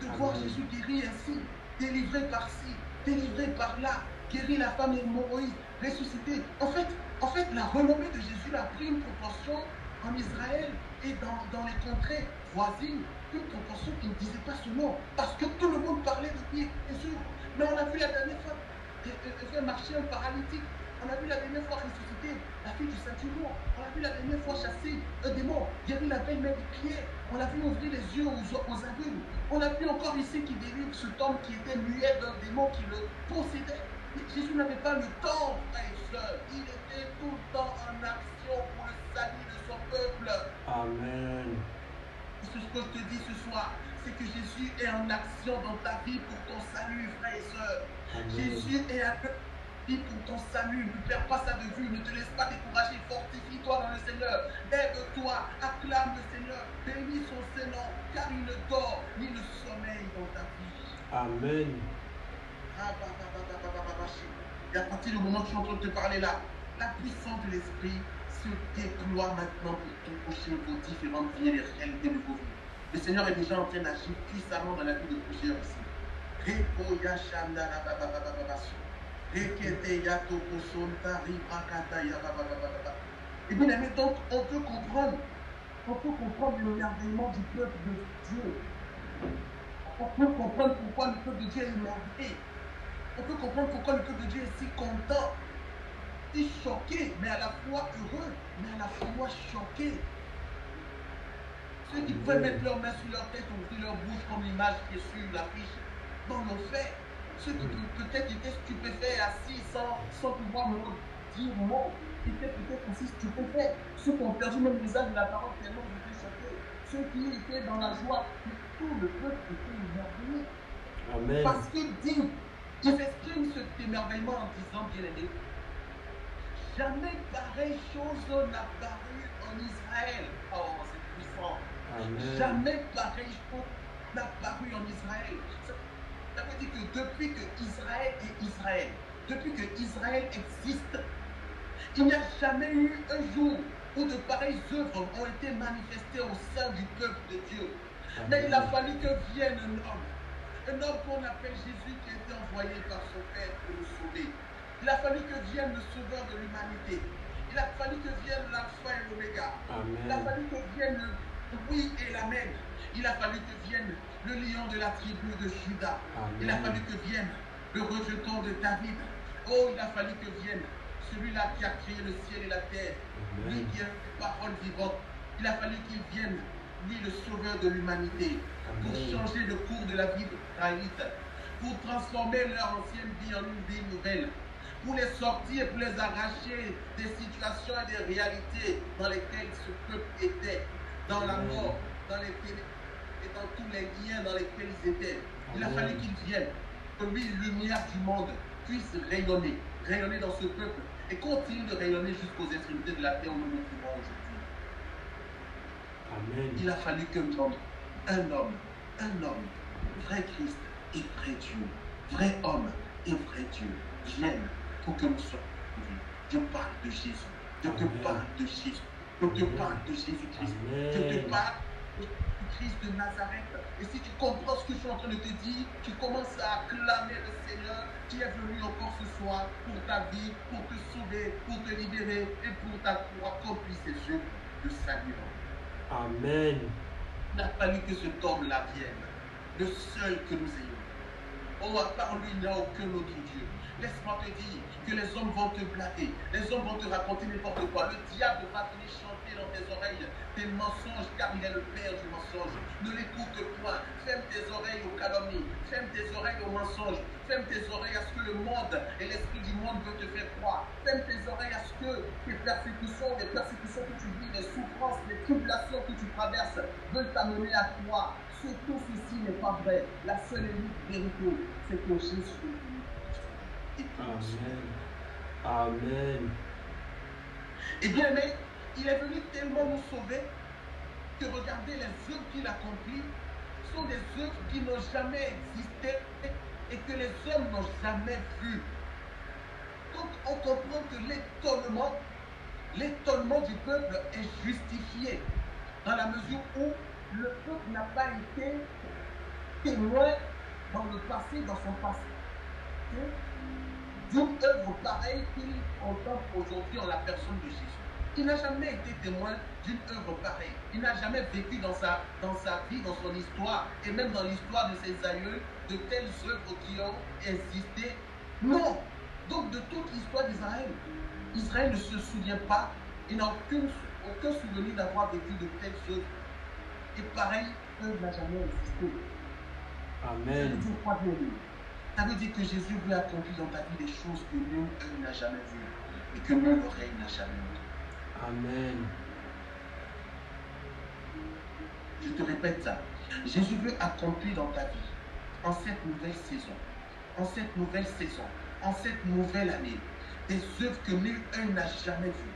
Speaker 1: De voir
Speaker 3: Amen.
Speaker 1: Jésus guéri ainsi, délivré par-ci, délivré par-là, guéri la femme hémorroïde, ressuscité. En fait, la renommée de Jésus a pris une proportion en Israël et dans les contrées voisines, une proportion qui ne disait pas son nom. Parce que tout le monde parlait de lui, bien sûr. Mais on a vu la dernière fois, fait marcher un paralytique. On a vu la dernière fois ressusciter la fille du centurion. On a vu la dernière fois chasser un démon, guérir la veille même du pied. On a vu ouvrir les yeux aux aveugles. On a vu encore ici qui délivre cet homme qui était muet d'un démon qui le possédait. Mais Jésus n'avait pas le temps, frères et sœurs. Il était tout le temps en action pour le salut de son peuple.
Speaker 3: Amen.
Speaker 1: C'est ce que je te dis ce soir, c'est que Jésus est en action dans ta vie pour ton salut, frères et sœurs.
Speaker 3: Amen.
Speaker 1: Jésus est à vie pour ton salut. Ne perds pas ça de vue, ne te laisse pas décourager. Fortifie-toi dans le Seigneur. Lève-toi, acclame le Seigneur. Bénis son Seigneur, car il ne dort ni ne sommeille dans ta vie.
Speaker 3: Amen.
Speaker 1: Et à partir du moment que je suis en train de te parler là, la puissance de l'Esprit se déploie maintenant pour toucher vos différentes vies et les réalités de vos vies. Le Seigneur est déjà en train d'agir puissamment dans la vie de plusieurs ici. Et bien aimé, donc on peut comprendre l'émerveillement du peuple de Dieu. On peut comprendre pourquoi le peuple de Dieu est émerveillé. On peut comprendre pourquoi le peuple de Dieu est si content, si choqué, mais à la fois heureux, mais à la fois choqué. Ceux qui pouvaient mettre leurs mains sur leur tête ou ouvrir leur bouche comme l'image qui est sur l'affiche, dans l'ont fait. Ceux qui peut-être étaient stupéfaits, assis sans pouvoir dire mot, étaient peut-être aussi stupéfaits. Ceux qui ont perdu même l'usage de la parole tellement ils étaient choqués. Ceux qui étaient dans la joie, tout le peuple était émerveillé.
Speaker 3: Amen.
Speaker 1: Parce qu'ils disent, ils expriment cet émerveillement en disant, bien aimé, jamais pareille chose n'a paru en Israël. Oh, c'est puissant.
Speaker 3: Amen.
Speaker 1: Jamais pareille chose n'a paru en Israël. Ça veut dire que depuis que Israël est Israël, depuis que Israël existe, il n'y a jamais eu un jour où de pareilles œuvres ont été manifestées au sein du peuple de Dieu.
Speaker 3: Amen.
Speaker 1: Mais il a fallu que vienne un homme qu'on appelle Jésus qui a été envoyé par son Père pour nous sauver. Il a fallu que vienne le sauveur de l'humanité. Il a fallu que vienne l'alpha et l'oméga. Il a fallu que vienne le oui et l'amen. Il a fallu que vienne le lion de la tribu de Juda.
Speaker 3: Amen.
Speaker 1: Il a fallu que vienne le rejeton de David. Oh, il a fallu que vienne celui-là qui a créé le ciel et la terre.
Speaker 3: Amen.
Speaker 1: Lui qui est parole vivante. Il a fallu qu'il vienne, lui le sauveur de l'humanité, pour
Speaker 3: Amen.
Speaker 1: changer le cours de la vie d'Israël, pour transformer leur ancienne vie en une vie nouvelle, pour les sortir et pour les arracher des situations et des réalités dans lesquelles ce peuple était, dans la
Speaker 3: Amen.
Speaker 1: mort, dans les ténèbres et dans tous les liens dans lesquels ils étaient. Il a
Speaker 3: Amen.
Speaker 1: fallu qu'ils viennent, que lui, lumière du monde, puisse rayonner dans ce peuple et continue de rayonner jusqu'aux extrémités de la terre où nous nous trouvons aujourd'hui.
Speaker 3: Amen.
Speaker 1: Il a fallu un homme, vrai Christ et vrai Dieu, vrai homme et vrai Dieu, viennent pour que nous soyons sauvés. Je parle de Jésus. Je te
Speaker 3: Amen.
Speaker 1: parle de Jésus. Je te
Speaker 3: Amen.
Speaker 1: parle de Jésus-Christ.
Speaker 3: Amen.
Speaker 1: Je te parle de Christ de Nazareth. Et si tu comprends ce que je suis en train de te dire, tu commences à acclamer le Seigneur qui est venu encore ce soir pour ta vie, pour te sauver, pour te libérer et pour accomplir ses œuvres de salut.
Speaker 3: Amen.
Speaker 1: Il a fallu que cet homme-là vienne, le seul que nous ayons. Oh, à part lui, il n'y a aucun autre Dieu. Laisse-moi te dire que les hommes vont te blaguer, les hommes vont te raconter n'importe quoi. Le diable va venir chanter dans tes oreilles des mensonges, car il est le père du mensonge. Ne l'écoute point. Ferme tes oreilles aux calomnies, ferme tes oreilles aux mensonges, ferme tes oreilles à ce que le monde et l'esprit du monde veut te faire croire. Ferme tes oreilles à ce que les persécutions que tu vis, les souffrances, les tribulations que tu traverses veulent t'amener à croire. Tout ceci n'est pas vrai. La seule et unique vérité, c'est que Jésus est
Speaker 3: Amen. Amen.
Speaker 1: Et bien aimé, il est venu tellement nous sauver que regardez les œuvres qu'il accomplit sont des œuvres qui n'ont jamais existé et que les hommes n'ont jamais vues. Donc on comprend que l'étonnement du peuple est justifié dans la mesure où le peuple n'a pas été témoin dans le passé, dans son passé, d'une œuvre pareille qu'il contemple aujourd'hui en la personne de Jésus. Il n'a jamais été témoin d'une œuvre pareille. Il n'a jamais vécu dans sa vie, dans son histoire, et même dans l'histoire de ses aïeux, de telles œuvres qui ont existé. Non, Donc de toute l'histoire d'Israël, Israël ne se souvient pas, il n'a aucun souvenir d'avoir vécu de telles choses. Et pareil, eux n'a jamais existé. Ça veut
Speaker 3: Amen.
Speaker 1: dire quoi, bien aimé? Ça veut dire que Jésus veut accomplir dans ta vie des choses que nul œil n'a jamais vues et que nulle oreille n'a jamais entendues.
Speaker 3: Amen.
Speaker 1: Je te répète ça. Jésus veut accomplir dans ta vie, en cette nouvelle saison, en cette nouvelle saison, en cette nouvelle année, des œuvres que nul œil n'a jamais vues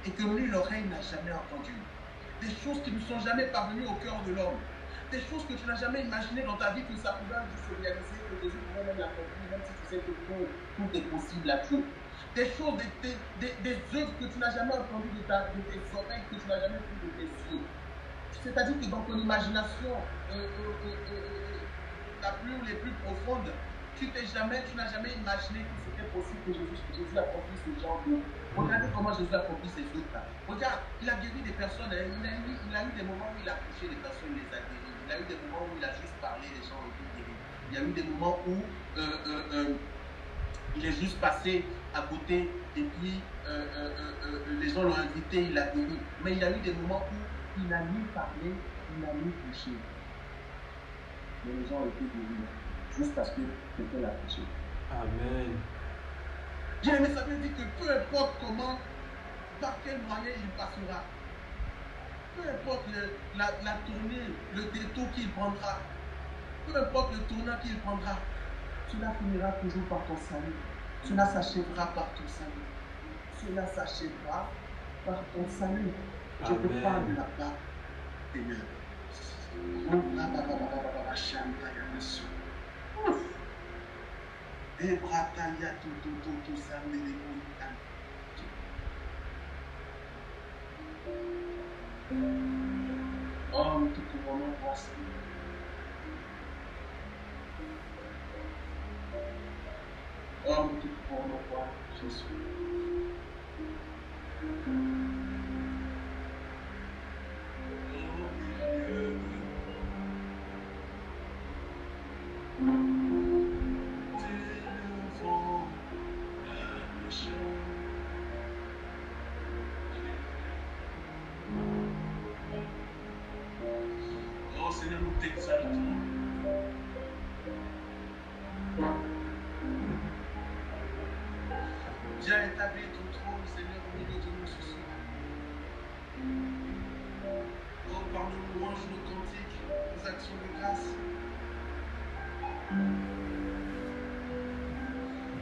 Speaker 1: et que nulle oreille n'a jamais entendues. Des choses qui ne sont jamais parvenues au cœur de l'homme. Des choses que tu n'as jamais imaginées dans ta vie que ça pouvait se réaliser, que Jésus pouvait même l'accomplir, même si tu sais que tout est possible à Dieu. Des choses, des œuvres que tu n'as jamais entendues de tes oreilles, que tu n'as jamais vues de tes yeux. C'est-à-dire que dans ton imagination la plus ou les plus profondes, tu n'as jamais imaginé que c'était possible que Jésus accomplisse ce genre de... Regardez comment Jésus accomplit ces œuvres-là. Regarde, il a guéri des personnes, il a eu des moments où il a touché des personnes, il les a guéries. Il a eu des moments où il a juste parlé, les gens ont été guéris. Il y a eu des moments où il est juste passé à côté et puis les gens l'ont invité, il a guéri. Mais il y a eu des moments où il n'a ni parlé, il n'a ni touché. Mais les gens ont été guéris juste parce que quelqu'un l'a touché.
Speaker 3: Amen.
Speaker 1: Bien, mais ça veut dire que peu importe comment, par quel moyen il passera, peu importe la tournée, le détour qu'il prendra, peu importe le tournant qu'il prendra, cela finira toujours par ton salut. Cela s'achèvera par ton salut. Cela s'achèvera par ton salut. Je te parle de la part des Seigneur. Oh, nous te couronnons pour ça. Oh, nous te couronnons pour Jésus. Oh Seigneur, nous t'exaltons. Viens établir ton trône, Seigneur, au milieu de nous ce soir. Oh, par nos louanges, nos cantiques, nos actions de grâce.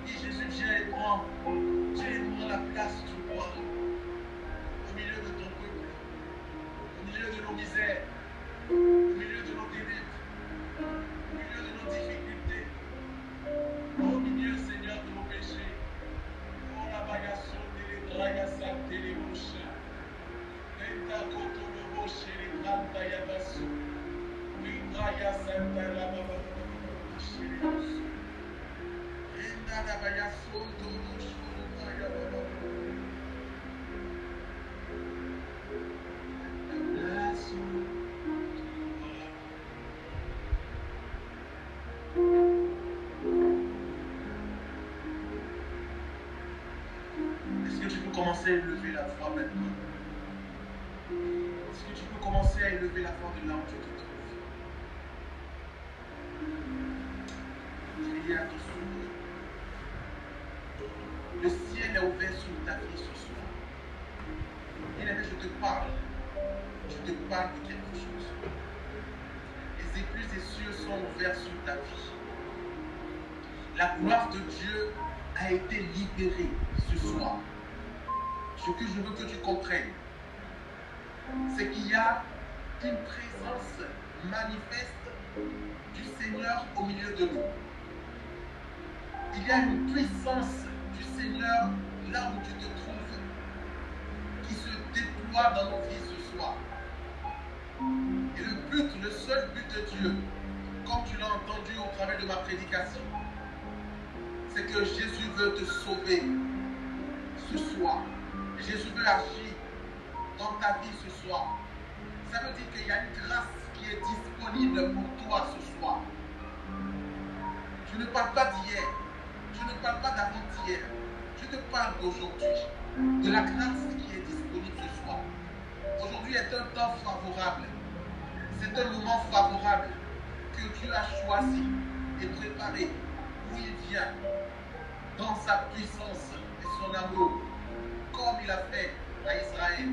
Speaker 1: Et Jésus, viens et prends la place du roi au milieu de ton peuple, au milieu de nos misères, au milieu de nos ténèbres, au milieu de nos difficultés, au milieu, Seigneur, de nos péchés. Oh, la bagasso, les dragassa, les mouches, les takoto, le rocher, les granda, yabasso, les dragassa, la baba, les mouches. Est-ce que tu peux commencer à élever la voix maintenant? Est-ce que tu peux commencer à élever la voix de là où tu te trouves? Crier à ton souffle. Le ciel est ouvert sur ta vie ce soir. Bien-aimé, je te parle de quelque chose. Les écluses des cieux sont ouvertes sur ta vie. La gloire de Dieu a été libérée ce soir. Ce que je veux que tu comprennes, c'est qu'il y a une présence manifeste du Seigneur au milieu de nous. Il y a une puissance du Seigneur là où tu te trouves qui se déploie dans nos vies ce soir. Et le seul but de Dieu, comme tu l'as entendu au travers de ma prédication, c'est que Jésus veut te sauver ce soir. Jésus veut agir dans ta vie ce soir. Ça veut dire qu'il y a une grâce qui est disponible pour toi ce soir. Je ne parle pas d'hier. Je ne te parle pas d'avant-hier. Je te parle d'aujourd'hui. De la grâce qui est disponible ce soir. Aujourd'hui est un temps favorable. C'est un moment favorable que Dieu a choisi et préparé où il vient dans sa puissance et son amour, comme il a fait à Israël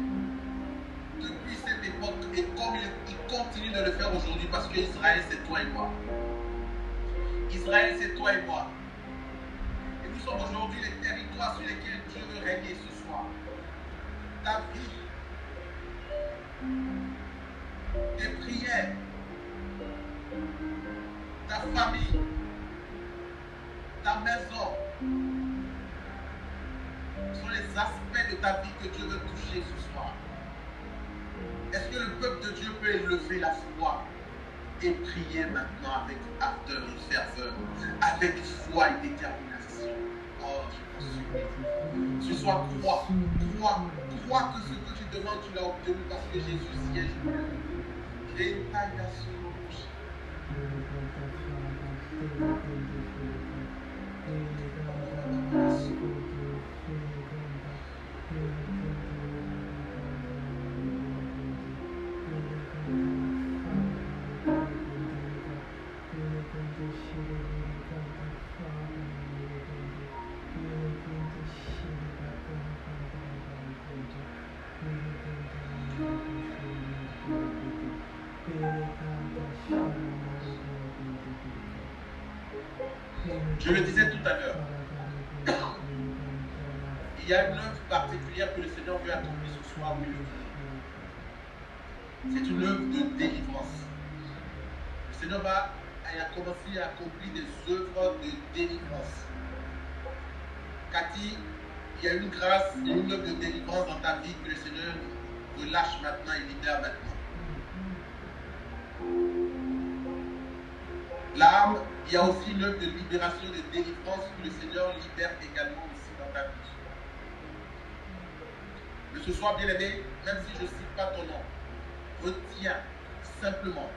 Speaker 1: depuis cette époque et comme il continue de le faire aujourd'hui, parce que Israël c'est toi et moi. Israël c'est toi et moi. Et nous sommes aujourd'hui les territoires sur lesquels Dieu veut régner ce soir. Ta vie, tes prières, ta famille, ta maison sont les aspects de ta vie que Dieu veut toucher ce soir. Est-ce que le peuple de Dieu peut élever la foi et prier maintenant avec ardeur et ferveur, avec foi et détermination? Oh, je t'en supplie. Ce soir, crois que ce que tu demandes, tu l'as obtenu parce que Jésus siège. Je le disais tout à l'heure, il y a une œuvre particulière que le Seigneur veut accomplir ce soir. C'est une œuvre de délivrance. Le Seigneur a commencé à accomplir des œuvres de délivrance. Cathy, il y a une grâce et une œuvre de délivrance dans ta vie que le Seigneur relâche maintenant et libère maintenant. L'âme, il y a aussi une œuvre de libération, de délivrance que le Seigneur libère également aussi dans ta vie. Mais ce soir, bien-aimé, même si je ne cite pas ton nom, retiens simplement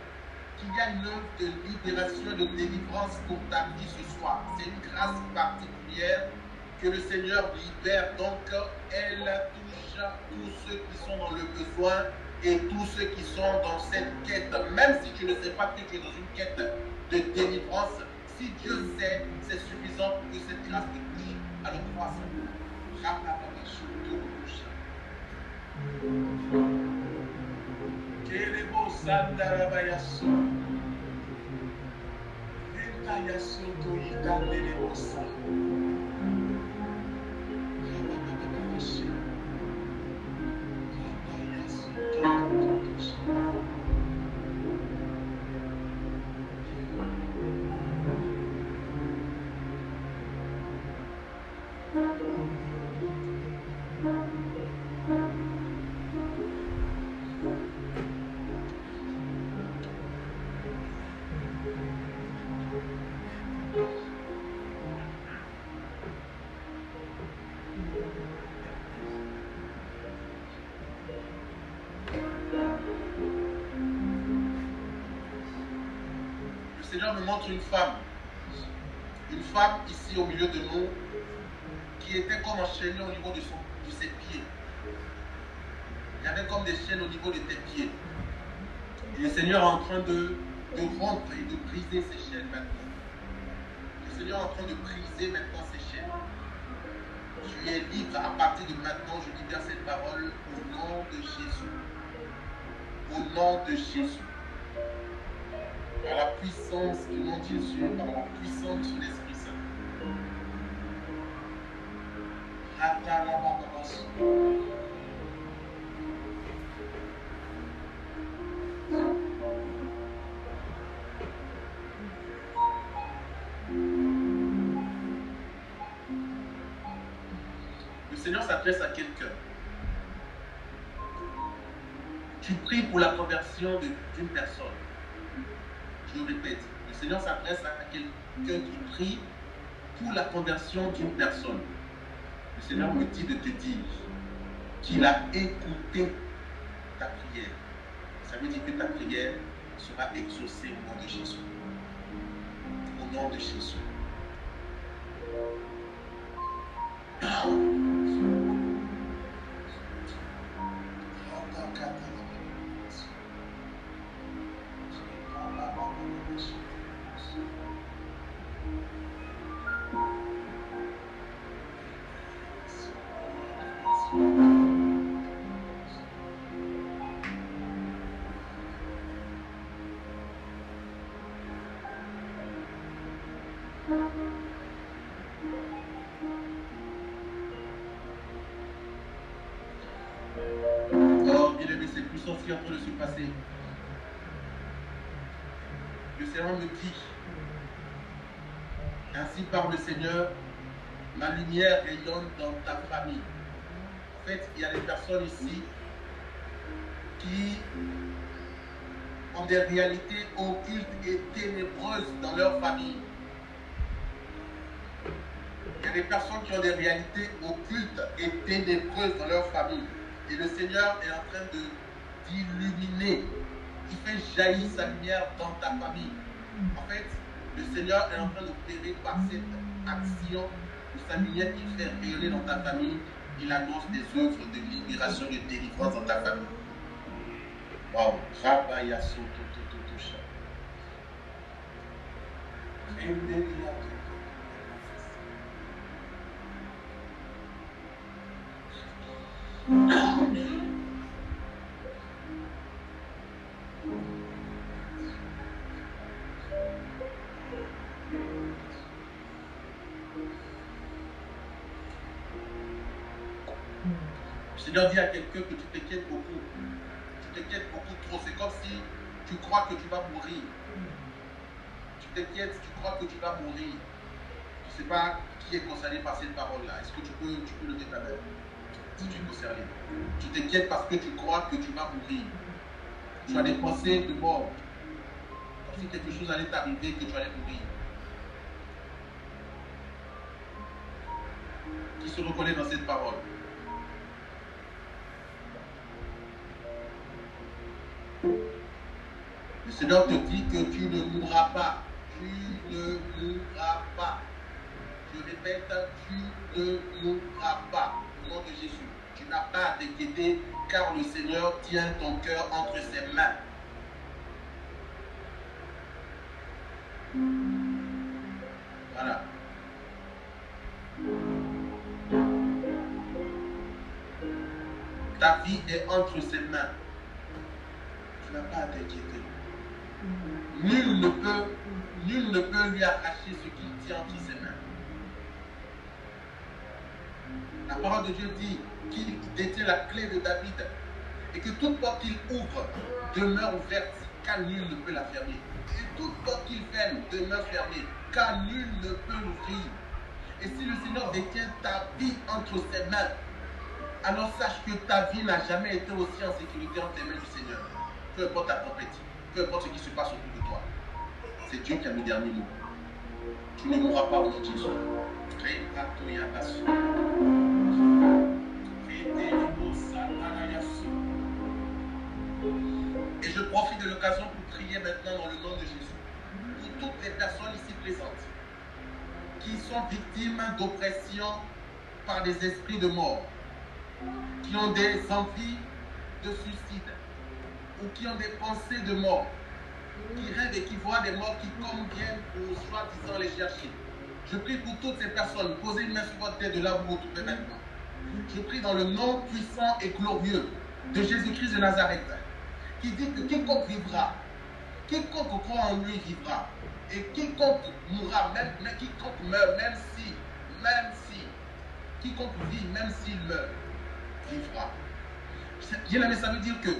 Speaker 1: qu'il y a une œuvre de libération et de délivrance pour ta vie ce soir. C'est une grâce particulière que le Seigneur libère. Donc, elle touche tous ceux qui sont dans le besoin et tous ceux qui sont dans cette quête. Même si tu ne sais pas que tu es dans une quête de délivrance, si Dieu sait, c'est suffisant pour que cette grâce te touche. Alors crois ça. Le Seigneur me montre une femme ici au milieu de nous qui était comme enchaînée au niveau de ses pieds. Il y avait comme des chaînes au niveau de tes pieds. Et le Seigneur est en train de rompre et de briser ces chaînes maintenant. Le Seigneur est en train de briser maintenant ces chaînes. Tu es libre à partir de maintenant. Je libère cette parole au nom de Jésus. Au nom de Jésus. Par la puissance du nom de Jésus, par la puissance de l'Esprit Saint. Le Seigneur s'adresse à quelqu'un. Tu pries pour la conversion d'une personne. Je répète, le Seigneur s'adresse à quelqu'un qui prie pour la conversion d'une personne. Le Seigneur me dit de te dire qu'il a écouté ta prière. Ça veut dire que ta prière sera exaucée au nom de Jésus. Au nom de Jésus. Oh, bien aimé, c'est puissant ce qui est en train de se passer. Le Seigneur me dit, ainsi parle le Seigneur, ma lumière rayonne dans ta famille. En fait, il y a des personnes ici qui ont des réalités occultes et ténébreuses dans leur famille. Il y a des personnes qui ont des réalités occultes et ténébreuses dans leur famille. Et le Seigneur est en train d'illuminer. Il fait jaillir sa lumière dans ta famille. En fait, le Seigneur est en train d'opérer par cette action de sa lumière qui fait rayonner dans ta famille. Il annonce des œuvres de libération et de délivrance dans ta famille. Waouh! Rabaya soto toto tosha. Le Seigneur dit à quelqu'un que tu t'inquiètes beaucoup. Tu t'inquiètes beaucoup trop. C'est comme si tu crois que tu vas mourir. Tu t'inquiètes, tu crois que tu vas mourir. Je ne sais pas qui est concerné par cette parole-là. Est-ce que tu peux lever ta main si tu es concerné? Tu t'inquiètes parce que tu crois que tu vas mourir. Tu as des pensées de mort. Comme si quelque chose allait t'arriver, que tu allais mourir. Qui se reconnaît dans cette parole? Le Seigneur te dit que tu ne mourras pas. Tu ne mourras pas. Je répète, tu ne mourras pas. Au nom de Jésus. Tu n'as pas à t'inquiéter car le Seigneur tient ton cœur entre ses mains. Voilà. Ta vie est entre ses mains. Tu n'as pas à t'inquiéter. Nul ne peut lui arracher ce qu'il tient entre ses mains. La parole de Dieu dit qu'il détient la clé de David et que toute porte qu'il ouvre demeure ouverte car nul ne peut la fermer. Et toute porte qu'il ferme demeure fermée car nul ne peut l'ouvrir. Et si le Seigneur détient ta vie entre ses mains, alors sache que ta vie n'a jamais été aussi en sécurité entre les mains du Seigneur. Peu importe ta tempête, peu importe ce qui se passe autour de toi. C'est Dieu qui a le dernier mot. Tu ne mourras pas au nom de Jésus. Et je profite de l'occasion pour prier maintenant dans le nom de Jésus. Pour toutes les personnes ici présentes qui sont victimes d'oppression par des esprits de mort, qui ont des envies de suicide ou qui ont des pensées de mort, qui rêvent et qui voient des morts qui viennent pour soi-disant les chercher. Je prie pour toutes ces personnes. Posez une main sur votre tête de là où vous vous trouvez maintenant. Je prie dans le nom puissant et glorieux de Jésus-Christ de Nazareth, qui dit que quiconque vivra, quiconque croit en lui vivra, et quiconque mourra, même quiconque meurt, même si, quiconque vit, même s'il meurt, vivra. Bien-aimé, ça veut dire que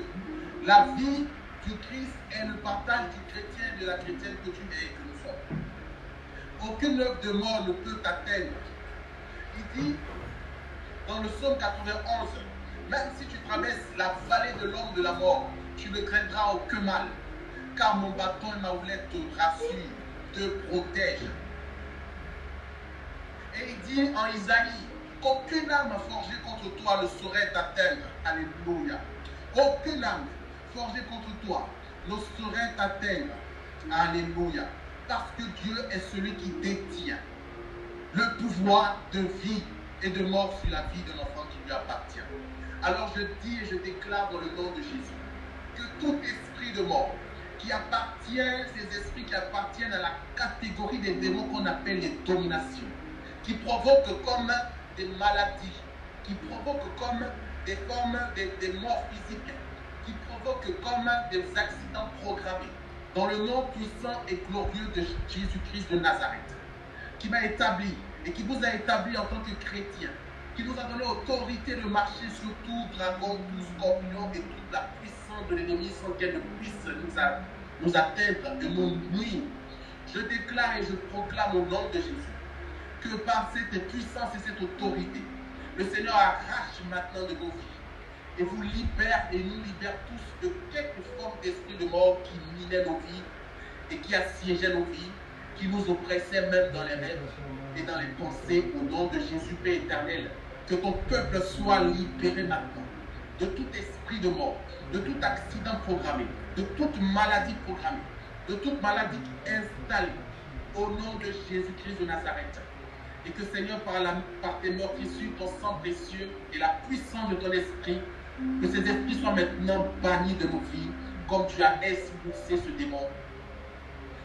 Speaker 1: la vie du Christ est le partage du chrétien et de la chrétienne que tu es et que nous sommes. Aucune œuvre de mort ne peut t'atteindre. Il dit dans le psaume 91, même si tu traverses la vallée de l'ombre de la mort, tu ne craindras aucun mal, car mon bâton et ma houlette te rassurent, te protègent. Et il dit en Isaïe qu'aucune âme forgée contre toi ne saurait t'atteindre. Alléluia. Aucune âme forgée contre toi ne saurait t'atteindre. Alléluia. Parce que Dieu est celui qui détient le pouvoir de vie et de mort sur la vie de l'enfant qui lui appartient. Alors je dis et je déclare dans le nom de Jésus que tout esprit de mort qui appartient, ces esprits qui appartiennent à la catégorie des démons qu'on appelle les dominations, qui provoquent comme des maladies, qui provoquent comme des formes, des morts physiques, qui provoquent comme des accidents programmés, dans le nom puissant et glorieux de Jésus-Christ de Nazareth. qui m'a établi et qui vous a établi en tant que chrétien, qui nous a donné autorité de marcher sur tout dragon, tout scorpion et toute la puissance de l'ennemi sans qu'elle ne puisse nous atteindre et nous nuire. Je déclare et je proclame au nom de Jésus que par cette puissance et cette autorité, le Seigneur arrache maintenant de vos vies et vous libère et nous libère tous de quelque forme d'esprit de mort qui minait nos vies et qui assiégeait nos vies, qui nous oppressait même dans les rêves et dans les pensées. Au nom de Jésus, Père éternel, que ton peuple soit libéré maintenant de tout esprit de mort, de tout accident programmé, de toute maladie programmée, de toute maladie installée, au nom de Jésus-Christ de Nazareth. Et que Seigneur, par tes meurtrissures, ton sang précieux et la puissance de ton esprit, que ces esprits soient maintenant bannis de nos vies, comme tu as expulsé ce démon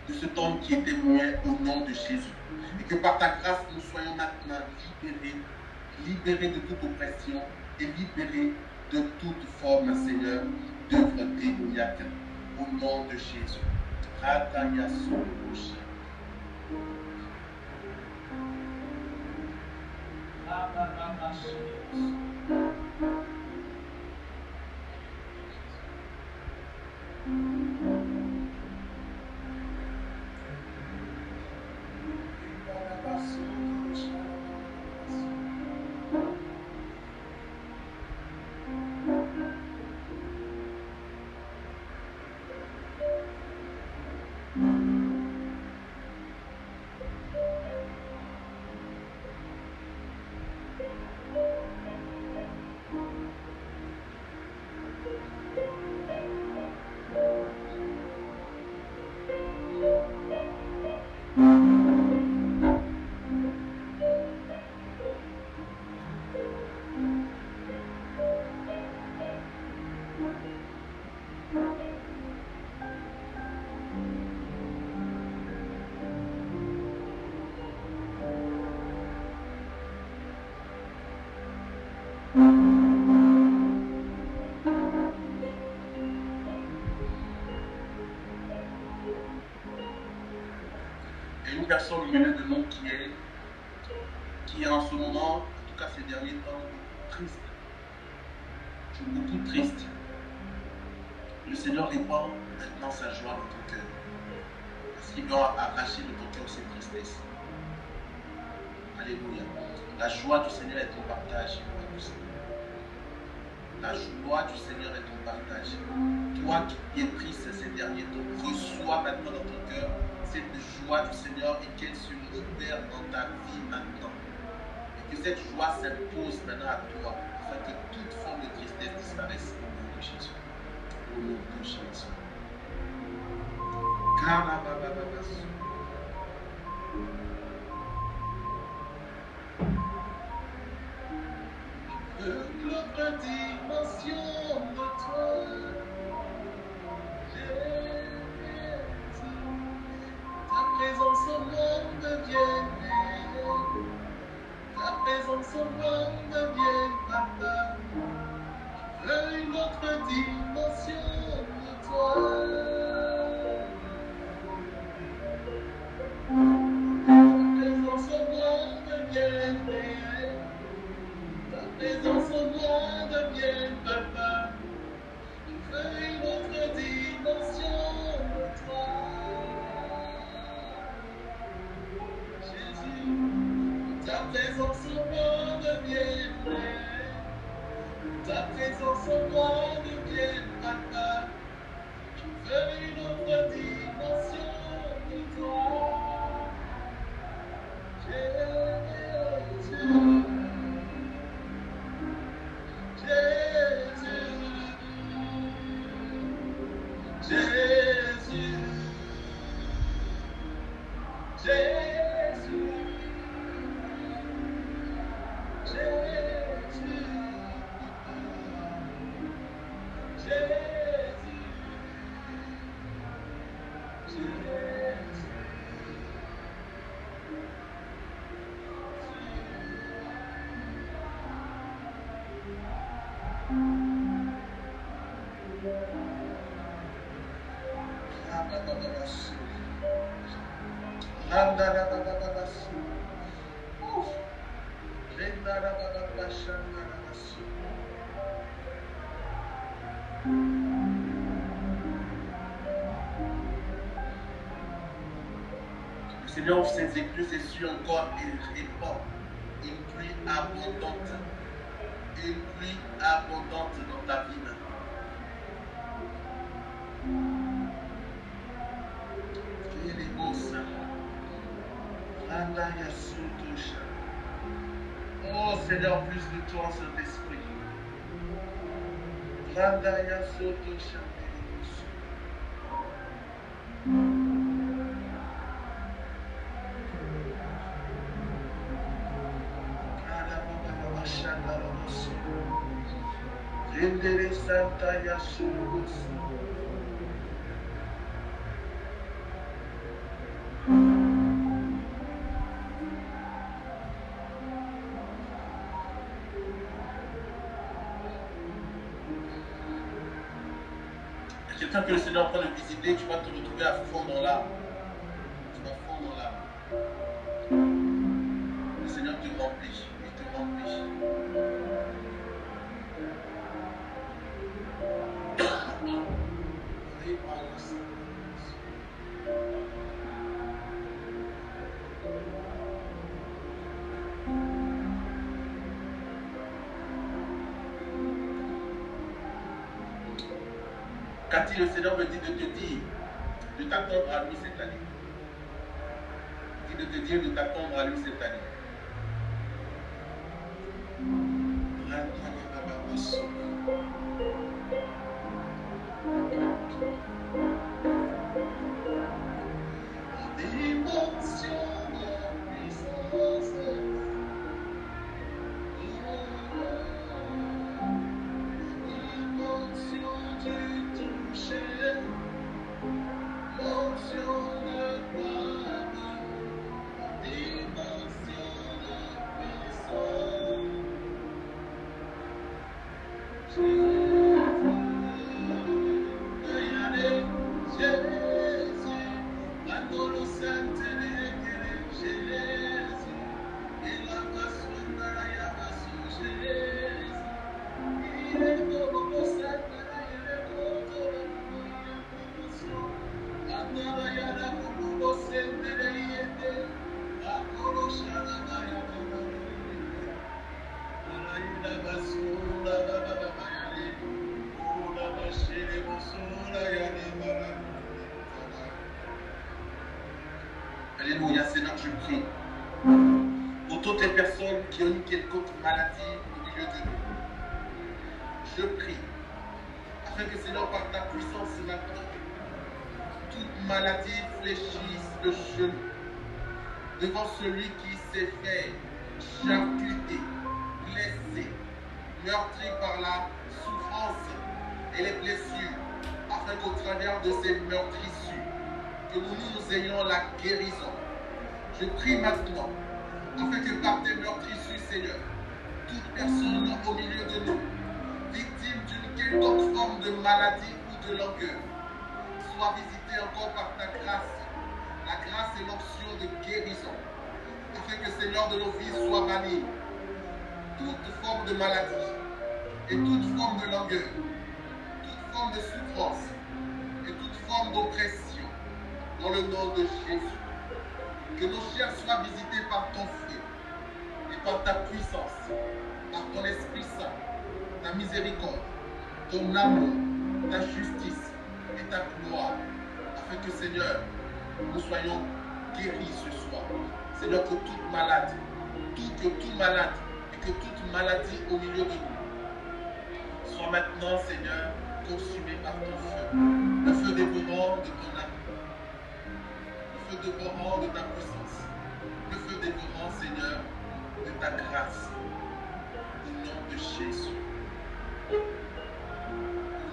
Speaker 1: de cet homme qui était muet au nom de Jésus. Et que par ta grâce, nous soyons maintenant libérés de toute oppression et libérés de toute forme, Seigneur, d'œuvre démoniaque. Au nom de Jésus. Une personne au milieu de nous qui est en ce moment, en tout cas ces derniers temps, triste. Je suis beaucoup triste. Le Seigneur répand maintenant sa joie dans ton cœur. Parce qu'il doit arracher de ton cœur cette tristesse. Alléluia. La joie du Seigneur est ton partage. La joie du Seigneur est ton partage. Toi qui es triste ces derniers temps, reçois maintenant dans ton cœur cette joie du Seigneur et qu'elle se libère dans ta vie maintenant. Et que cette joie s'impose maintenant à toi afin que toute forme de tristesse disparaisse au nom de Jésus. Au nom de Jésus. L'autre dimension de toi, Jésus, ta présence au monde devient réelle, ta présence au monde devient papa. Je veux une autre dimension de toi. Ta présence au monde devient réelle. Ta présence au monde devient papa. Je veux une autre dimension de toi. Jésus, ta présence au monde devient réelle. Ta présence au monde devient papa. Je veux une autre dimension de toi. Jésus. Jésus, Jésus, Jésus, Le Seigneur ouvre ses écluses, ses yeux encore et répand une pluie abondante. Une pluie abondante dans ta vie maintenant. Fais les mots ça. Oh Seigneur, plus de toi, Saint-Esprit. Quelqu'un que le Seigneur est en train de visiter, tu vas te retrouver à fond dans l'âme. Tu vas fond dans l'âme. Le Seigneur te remplit, il te remplit. Cathy, le Seigneur me dit de te dire, de t'attendre à lui cette année. Il dit de te dire de t'attendre à lui cette année. Alléluia, Seigneur, je prie pour toutes les personnes qui ont une quelconque maladie au milieu de nous. Je prie afin que, Seigneur, par ta puissance maintenant, toute maladie fléchisse le genou devant celui qui s'est fait charcuter, blessé, meurtri par la souffrance et les blessures, afin qu'au travers de ces meurtrissures, que nous ayons la guérison. Je prie maintenant, afin que par tes meurtrissures, Seigneur, toute personne au milieu de nous, victime d'une quelconque forme de maladie ou de langueur, soit visitée encore par ta grâce, la grâce et l'option de guérison, afin que, Seigneur, de nos vies soit bannie toute forme de maladie et toute forme de langueur, toute forme de souffrance et toute forme d'oppression, dans le nom de Jésus. Que nos chairs soient visitées par ton feu et par ta puissance, par ton Esprit Saint, ta miséricorde, ton amour, ta justice et ta gloire, afin que, Seigneur, nous soyons guéris ce soir. Seigneur, que toute maladie, et que toute maladie au milieu de nous soit maintenant, Seigneur, consumée par ton feu. Le feu dévorant de ton amour, le feu dévorant de ta puissance, le feu dévorant, Seigneur, de ta grâce. Au nom de Jésus. Au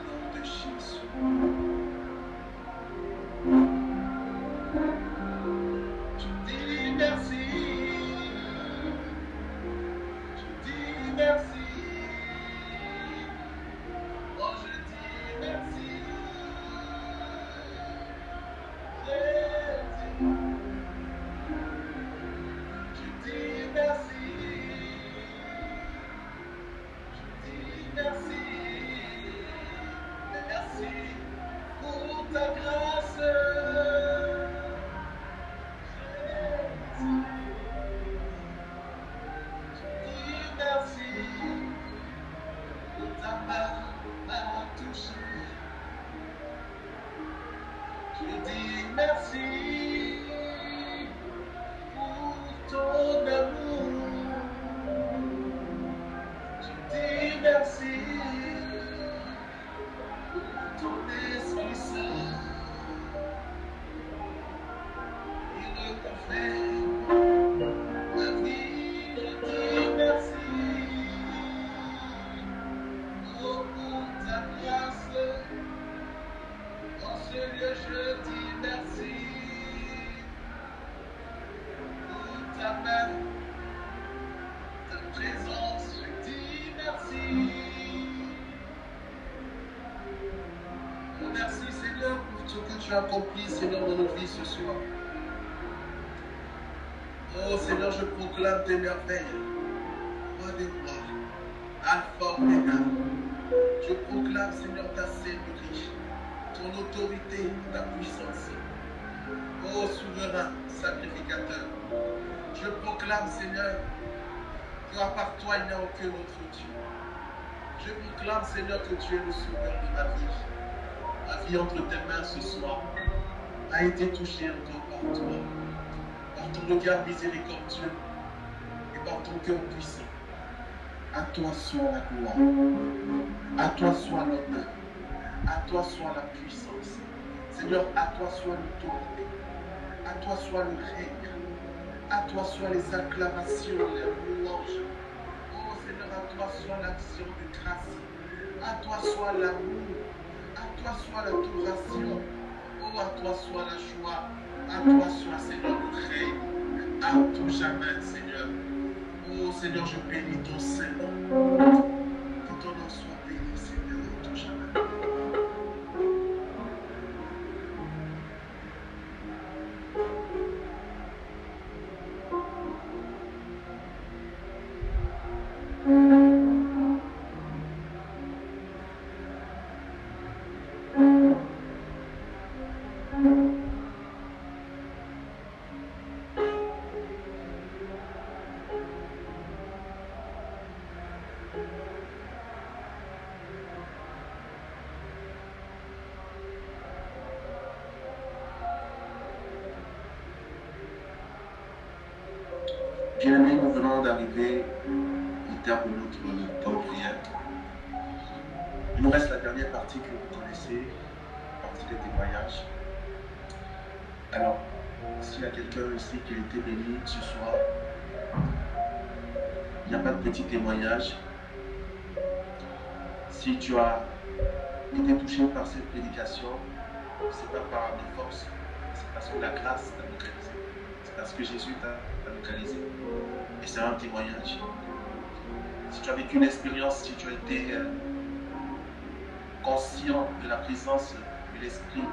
Speaker 1: nom de Jésus. Je dis merci. Je dis merci. Oh, je dis merci. Jésus. t'as fait. Ma vie, je dis merci. Oh, pour ta grâce, en ce lieu, je dis merci. Pour ta main, ta présence, je dis merci. Merci Seigneur pour ce que tu as accompli, Seigneur, dans nos vies ce soir. Oh Seigneur, je proclame tes merveilles. Roi des rois, Alpha Omega. Je proclame, Seigneur, ta sainteté, ton autorité, ta puissance. Oh souverain, sacrificateur. Je proclame, Seigneur, qu'à part toi, il n'y a aucun autre Dieu. Je proclame, Seigneur, que tu es le sauveur de ma vie. Ma vie entre tes mains ce soir a été touchée encore par toi, par ton regard miséricordieux et par ton cœur puissant. À toi soit la gloire, à toi soit l'honneur, à toi soit la puissance. Seigneur, à toi soit l'autorité, à toi soit le règne, à toi soit les acclamations, les louanges. Oh Seigneur, à toi soit l'action de grâce, à toi soit l'amour, à toi soit l'adoration, oh à toi soit la joie, à toi soit Seigneur le règne, à tout jamais Seigneur. Oh Seigneur, je bénis ton Saint-Nom. Que ton nom soit béni, Seigneur, à tout jamais. Bien-aimés, nous venons d'arriver au terme de notre temps de prière. Il nous reste la dernière partie que vous connaissez, la partie des témoignages. Alors, s'il y a quelqu'un ici qui a été béni ce soir, il n'y a pas de petit témoignage. Si tu as été touché par cette prédication, ce n'est pas par des forces, c'est parce que la grâce t'a localisé. C'est parce que Jésus t'a localisé. Et c'est un témoignage. Si tu as vécu une expérience, si tu as été conscient de la présence de l'Esprit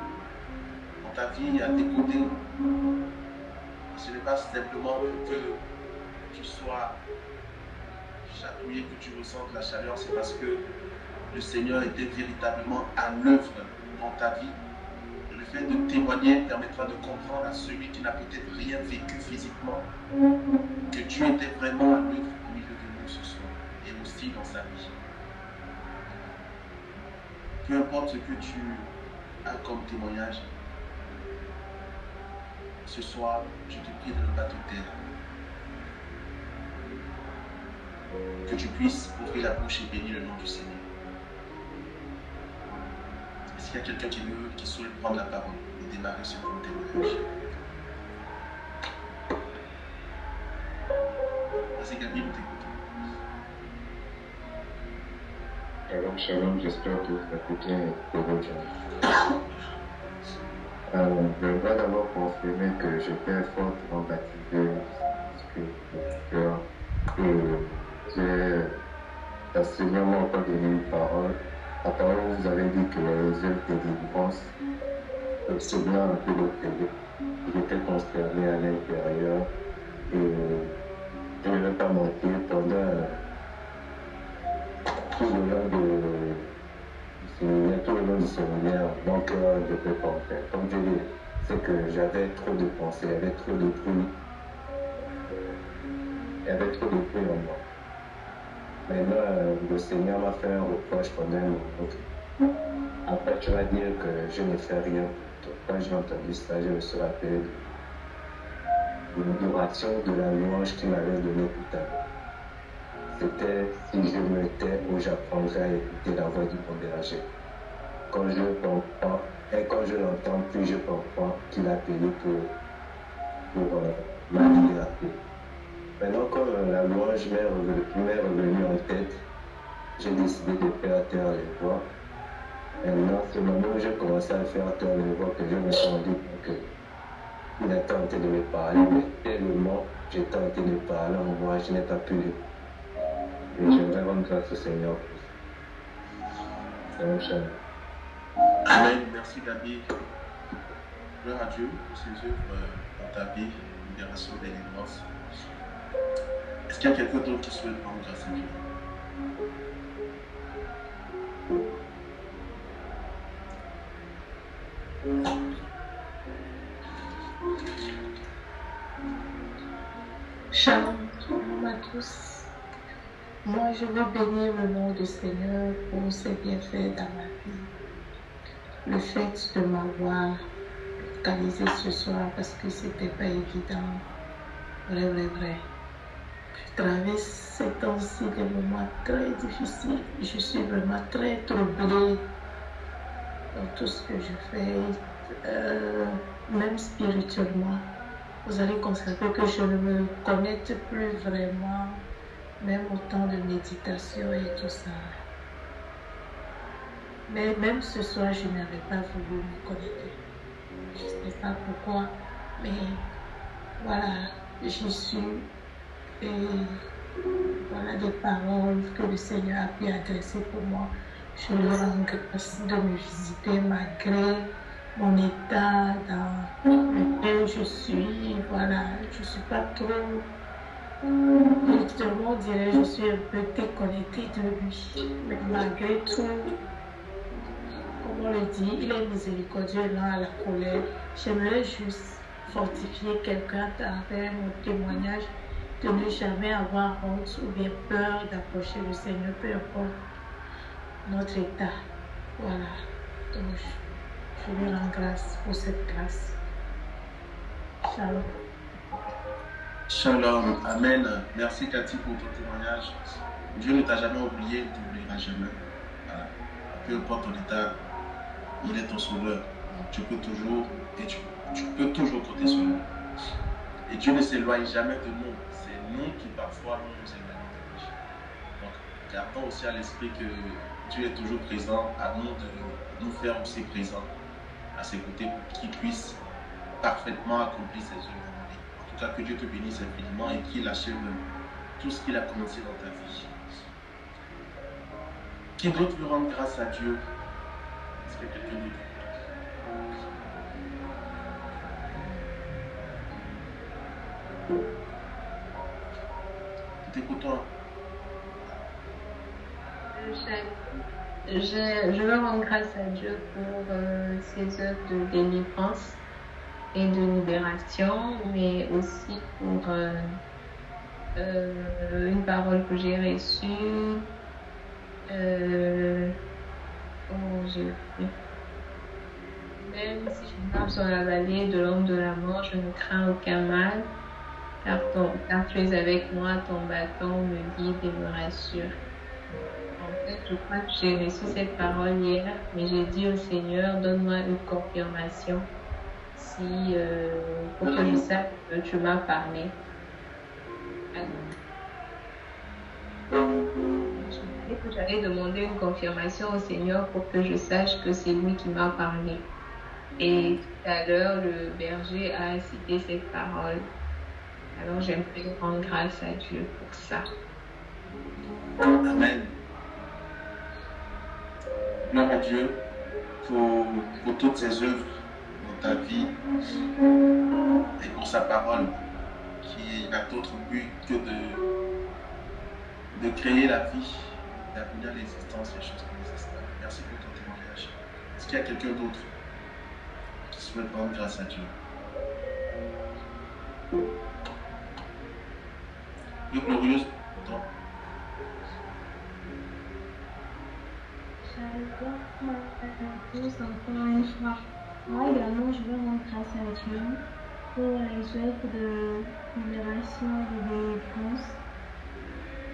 Speaker 1: dans ta vie à tes côtés, ce n'est pas simplement pour que tu sois chatouillé, que tu ressentes la chaleur, c'est parce que le Seigneur était véritablement à l'œuvre dans ta vie. Le fait de témoigner permettra de comprendre à celui qui n'a peut-être rien vécu physiquement que Dieu était vraiment à l'œuvre au milieu de nous ce soir et aussi dans sa vie. Peu importe ce que tu as comme témoignage, ce soir, je te prie de ne pas te taire. Que tu puisses ouvrir la bouche et bénir le nom du Seigneur. Est-ce qu'il y a quelqu'un qui souhaite prendre la parole et démarrer ce grand témoignage? Vas-y, Gabi, nous t'écoutons.
Speaker 4: Shalom, shalom, j'espère que vous écoutez bien. Je voudrais d'abord confirmer que j'étais fortement baptisé du cœur et j'ai assurément pas donné une parole. La parole, vous avez dit que les résultats de délivrance, c'est bien un peu le télé. J'étais consterné à l'intérieur et je ne vais pas mentir pendant tout le long du séminaire, mon cœur était porté. Comme je dis, c'est que j'avais trop de pensées, il y avait trop de bruit. Il y avait trop de bruit en moi. Maintenant, le Seigneur m'a fait un reproche pendant un moment. Après, tu vas dire que je ne fais rien pour toi. Quand j'ai entendu ça, je me suis rappelé de l'adoration de la louange qu'il m'avait donnée tout à l'heure. C'était si je me tais ou j'apprendrais à écouter la voix du bon berger. Quand je comprends et quand je l'entends, plus je comprends qu'il a payé pour pour ma liberté. Maintenant, comme la louange m'est revenue en tête, j'ai décidé de faire taire les voix. Maintenant, c'est le moment où j'ai commencé à faire taire les voix que je me suis rendu compte qu'il a tenté de me parler, mais tellement j'ai tenté de parler en moi, je n'ai pas pu le. Et j'aimerais rendre grâce au Seigneur pour ça.
Speaker 1: Amen. Merci Gabi. Gloire à Dieu pour ses œuvres dans ta vie, libération, délivrance. Est-ce qu'il y a quelqu'un d'autre qui souhaite rendre grâce à Dieu?
Speaker 5: Shalom à tous. Moi, je veux bénir le nom du Seigneur pour ses bienfaits dans ma vie. Le fait de m'avoir localisé ce soir parce que c'était pas évident. Vrai. Je traverse ces temps-ci des moments très difficiles. Je suis vraiment très troublée dans tout ce que je fais, même spirituellement. Vous allez constater que je ne me connecte plus vraiment, même au temps de méditation et tout ça. Mais même ce soir, je n'avais pas voulu me connecter. Je ne sais pas pourquoi, mais voilà, j'y suis. Et voilà des paroles que le Seigneur a pu adresser pour moi. Je lui rends grâce de me visiter malgré mon état dans lequel je suis. Voilà, je ne suis pas trop. Justement, on dirait que je suis un peu déconnectée de lui. Mais malgré tout, comme on le dit, il est miséricordieux et lent à la colère. J'aimerais juste fortifier quelqu'un à travers mon témoignage de ne jamais avoir honte ou bien peur d'approcher le Seigneur, peu importe notre état. Voilà. Donc, je lui rends grâce pour cette grâce. Shalom.
Speaker 1: Shalom. Amen. Merci Cathy pour ton témoignage. Dieu ne t'a jamais oublié, ne t'oubliera jamais. Voilà. Peu importe ton état, il est ton sauveur. Donc, tu peux toujours compter sur lui. Et Dieu ne s'éloigne jamais de nous. C'est nous qui parfois nous éloignons de lui. Donc, gardons aussi à l'esprit que Dieu est toujours présent, à nous de nous faire aussi présents à ses côtés pour qu'il puisse parfaitement accomplir ses œuvres en vie. En tout cas, que Dieu te bénisse infiniment et qu'il achève tout ce qu'il a commencé dans ta vie. Qui d'autre veut rendre grâce à Dieu? Est-ce qu'il y a quelqu'un d'autre? T'écoutons.
Speaker 6: Je veux rendre grâce à Dieu pour ses œuvres de délivrance et de libération, mais aussi pour une parole que j'ai reçue. Même si je marche dans la vallée de l'ombre de la mort, je ne crains aucun mal, car tu es avec moi, ton bâton me guide et me rassure. En fait, je crois que j'ai reçu cette parole hier, mais j'ai dit au Seigneur, donne-moi une confirmation pour que je sache que tu m'as parlé. J'allais demander une confirmation au Seigneur pour que je sache que c'est lui qui m'a parlé. Et tout à l'heure, le berger a cité cette parole. Alors j'aimerais rendre grâce à Dieu pour ça.
Speaker 1: Amen. Gloire à Dieu pour toutes ses œuvres dans ta vie et pour sa parole qui n'a d'autre but que de créer la vie, d'amener à l'existence les choses qui existent. Merci pour ton témoignage. Est-ce qu'il y a quelqu'un d'autre qui souhaite rendre grâce à Dieu? Dieu glorieuse pour toi.
Speaker 2: Shalom à tous, encore une fois. Moi également, je veux rendre grâce à Dieu pour les œuvres de libération et de délivrance.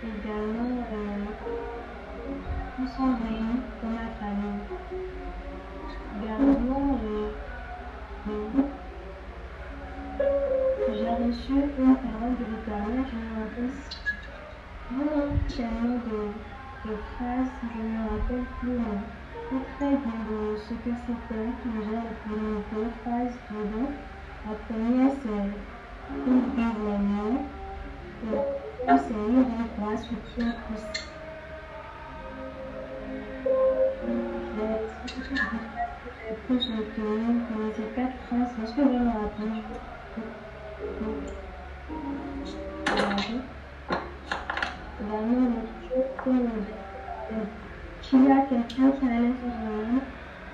Speaker 2: Également, nous sommes réunis pour ma famille. Également, reçu une parole de l'Éternel, je me rappelle tellement de phrases, je ne me rappelle plus très bien de ce que c'était. Déjà, la première phrase dedans. La première, c'est une brise la nuit. Et la deuxième, c'est une grande grâce qui a poussé. J'ai plus retenu que ces 4 phrases, parce que je me rappelle. Qu'il y a quelqu'un qui allait se réveiller,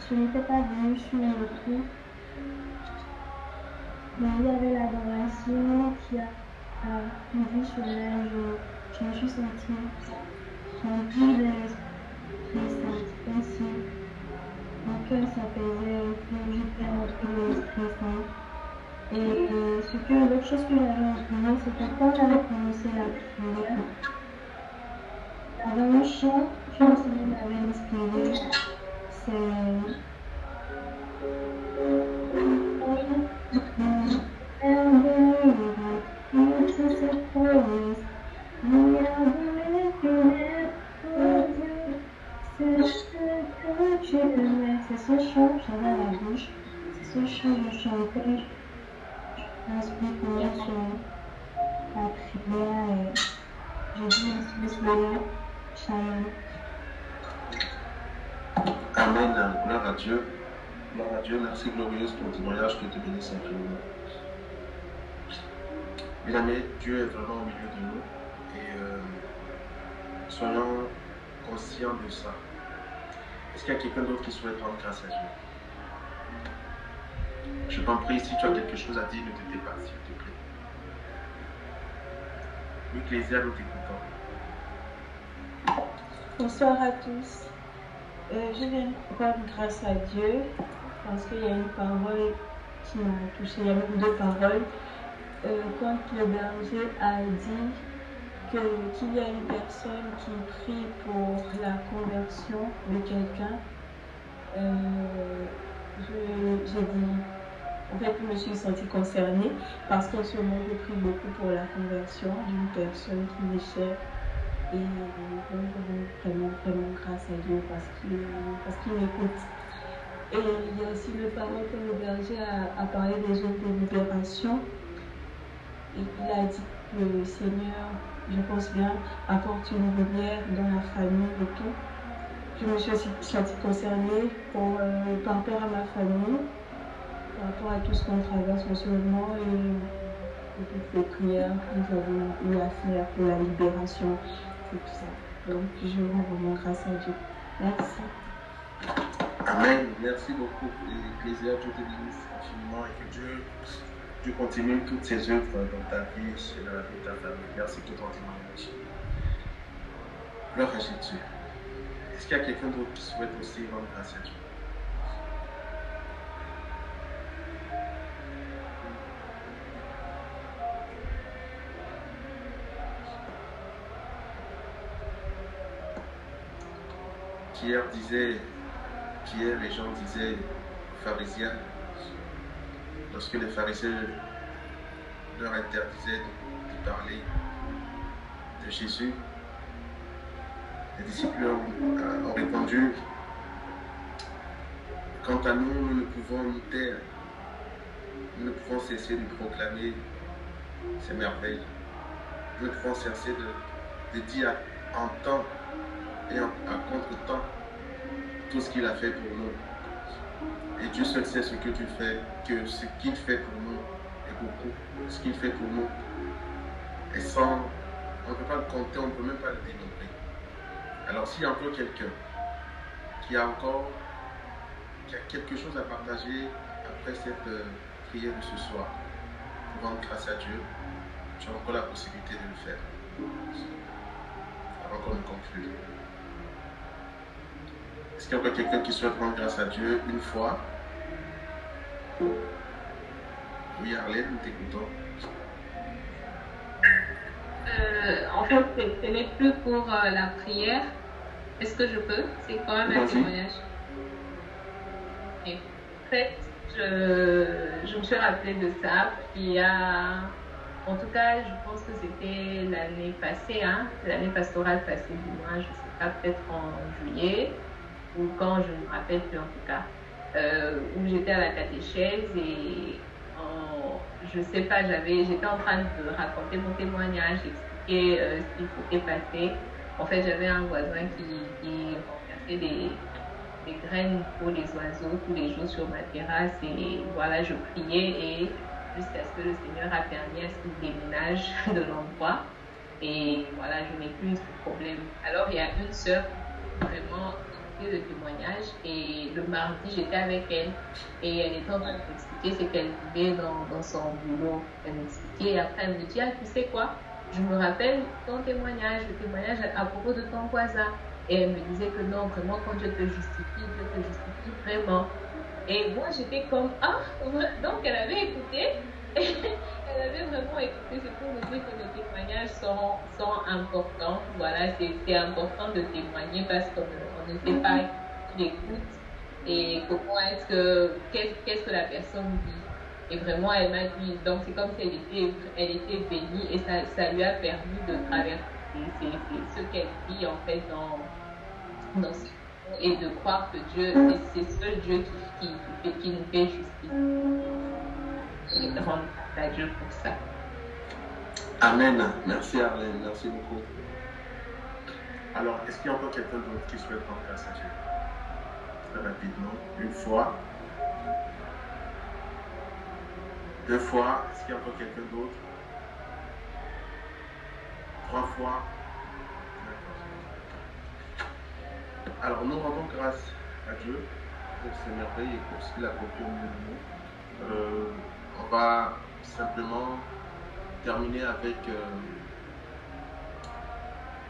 Speaker 2: je n'étais pas venue sur le coup, mais il y avait l'adoration qui a suivi sur elle. Je me suis sentie remplie de l'Esprit Saint. Ainsi, mon cœur s'apaisait, j'étais remplie de l'Esprit Saint. Et l'autre chose que j'avais entendu, c'était quand j'avais commencé la prière, avant le chant que le Seigneur m'avait inspiré, c'est c'est ce chant que j'avais à la bouche, c'est ce chant que je chantais. L'inspiration sur la prière et je dis merci Seigneur, Shalom.
Speaker 1: Amen. Gloire à Dieu. Gloire à Dieu. Merci glorieuse pour ton témoignage. Que te bénisse infiniment. Bien-aimés, Dieu est vraiment au milieu de nous et soyons conscients de ça. Est-ce qu'il y a quelqu'un d'autre qui souhaite rendre grâce à Dieu? Je t'en prie, si tu as quelque chose à dire, ne te tais pas, s'il te plaît. Ecclésia, nous t'écoutons.
Speaker 5: Bonsoir à tous. Je viens rendre grâce à Dieu parce qu'il y a une parole qui m'a touchée. Il y a même 2 paroles. Quand le berger a dit qu'il y a une personne qui prie pour la conversion de quelqu'un, j'ai dit, en fait, je me suis sentie concernée parce qu'en ce moment, je prie beaucoup pour la conversion d'une personne qui m'est chère. Et donc, je rends vraiment grâce à Dieu parce qu'il m'écoute. Et il y a aussi le parole que le berger a parlé des œuvres de libération. Et il a dit que le Seigneur, je pense bien, apporte une lumière dans la famille et tout. Je me suis aussi sentie concernée par rapport à ma famille, par rapport à tout ce qu'on traverse en ce moment et toutes les prières que nous avons eu à faire pour la libération. Tout ça. Donc, je rends vraiment grâce à Dieu. Merci.
Speaker 1: Amen. Merci beaucoup. Ecclésia, Dieu te bénisse infiniment et que Dieu continue toutes ses œuvres dans ta vie et dans la vie de ta famille. Merci pour ton témoignage. Gloire à Jésus. Est-ce qu'il y a quelqu'un d'autre qui souhaite aussi rendre grâce à Dieu? Pierre, les gens disaient aux pharisiens, lorsque les pharisiens leur interdisaient de parler de Jésus, les disciples ont répondu, quant à nous, nous ne pouvons nous taire, nous ne pouvons cesser de proclamer ces merveilles, nous ne pouvons cesser de dire en temps et à contre-temps tout ce qu'il a fait pour nous. Et Dieu seul sait ce que tu fais, que ce qu'il fait pour nous est beaucoup. Ce qu'il fait pour nous est sans, on ne peut pas le compter, on ne peut même pas le dénombrer. Alors s'il y a encore quelqu'un qui a quelque chose à partager après cette prière de ce soir, pour rendre grâce à Dieu, tu as encore la possibilité de le faire. Avant qu'on ne conclue. Est-ce qu'il y a encore quelqu'un qui souhaite rendre grâce à Dieu une fois? Oui, Arlène, nous t'écoutons.
Speaker 6: En fait, ce n'est plus pour la prière. Est-ce que je peux? C'est quand même un témoignage. En fait, je me suis rappelé de ça. Il y a En tout cas, je pense que c'était l'année passée, hein, l'année pastorale passée, du moins, je ne sais pas, peut-être en juillet, ou quand, je ne me rappelle plus en tout cas, où j'étais à la catéchèse et je ne sais pas, j'étais en train de raconter mon témoignage, d'expliquer ce qu'il s'était passé. En fait, j'avais un voisin qui renversait des graines pour les oiseaux tous les jours sur ma terrasse et voilà, je priais et jusqu'à ce que le Seigneur a permis à ce qu'il déménage de l'endroit et voilà, je n'ai plus ce problème. Alors, il y a une sœur vraiment fait le témoignage et le mardi, j'étais avec elle et elle était en train de m'expliquer ce qu'elle vivait dans son boulot. Elle m'expliquait et après, elle me dit, ah, tu sais quoi, je me rappelle ton témoignage, le témoignage à propos de ton voisin. Et elle me disait que non, vraiment, quand Dieu te justifie vraiment. Et moi, j'étais comme, ah, donc elle avait écouté. Elle avait vraiment écouté. C'est pour me dire que les témoignages sont importants. Voilà, c'est important de témoigner parce qu'on ne sait pas qui écoute et comment est-ce que, qu'est-ce que la personne dit. Et vraiment, elle m'a dit, donc c'est comme si elle était bénie et ça lui a permis de traverser ce qu'elle vit en fait dans ce et de croire que Dieu, c'est seul Dieu qui nous fait justice. Et rendre grâce à Dieu pour ça.
Speaker 1: Amen. Merci Arlène, merci beaucoup. Alors, est-ce qu'il y a encore quelqu'un d'autre qui souhaite rendre grâce à Dieu? Très rapidement. Une fois. Deux fois. Est-ce qu'il y a encore quelqu'un d'autre? Trois fois. Alors, nous rendons grâce à Dieu pour ces merveilles et pour ce qu'il a accompli au milieu de nous. On va simplement terminer avec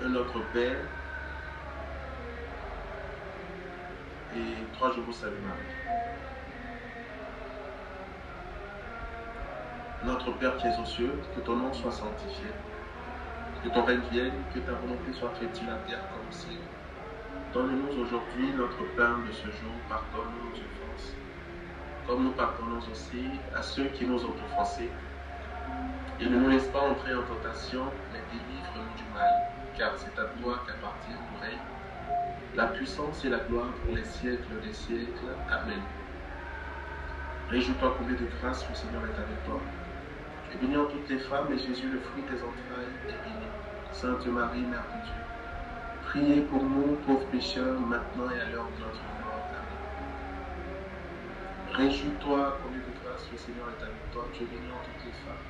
Speaker 1: un Notre Père et 3 Je vous salue Marie. Notre Père qui es aux cieux, que ton nom soit sanctifié, que ton règne vienne, que ta volonté soit faite sur la terre comme au ciel. Donne-nous aujourd'hui notre pain de ce jour, pardonne-nous nos offenses, comme nous pardonnons aussi à ceux qui nous ont offensés. Et ne nous laisse pas entrer en tentation, mais délivre-nous du mal, car c'est à toi qu'appartient le règne, la puissance et la gloire pour les siècles des siècles. Amen. Réjouis-toi, comblé de grâce, le Seigneur est avec toi. Tu es bénie en toutes les femmes, et Jésus, le fruit des entrailles, est béni. Sainte Marie, Mère de Dieu, priez pour nous, pauvres pécheurs, maintenant et à l'heure de notre mort. Amen. Réjouis-toi, comblé de grâce, le Seigneur est avec toi. Tu es bénie en toutes les femmes.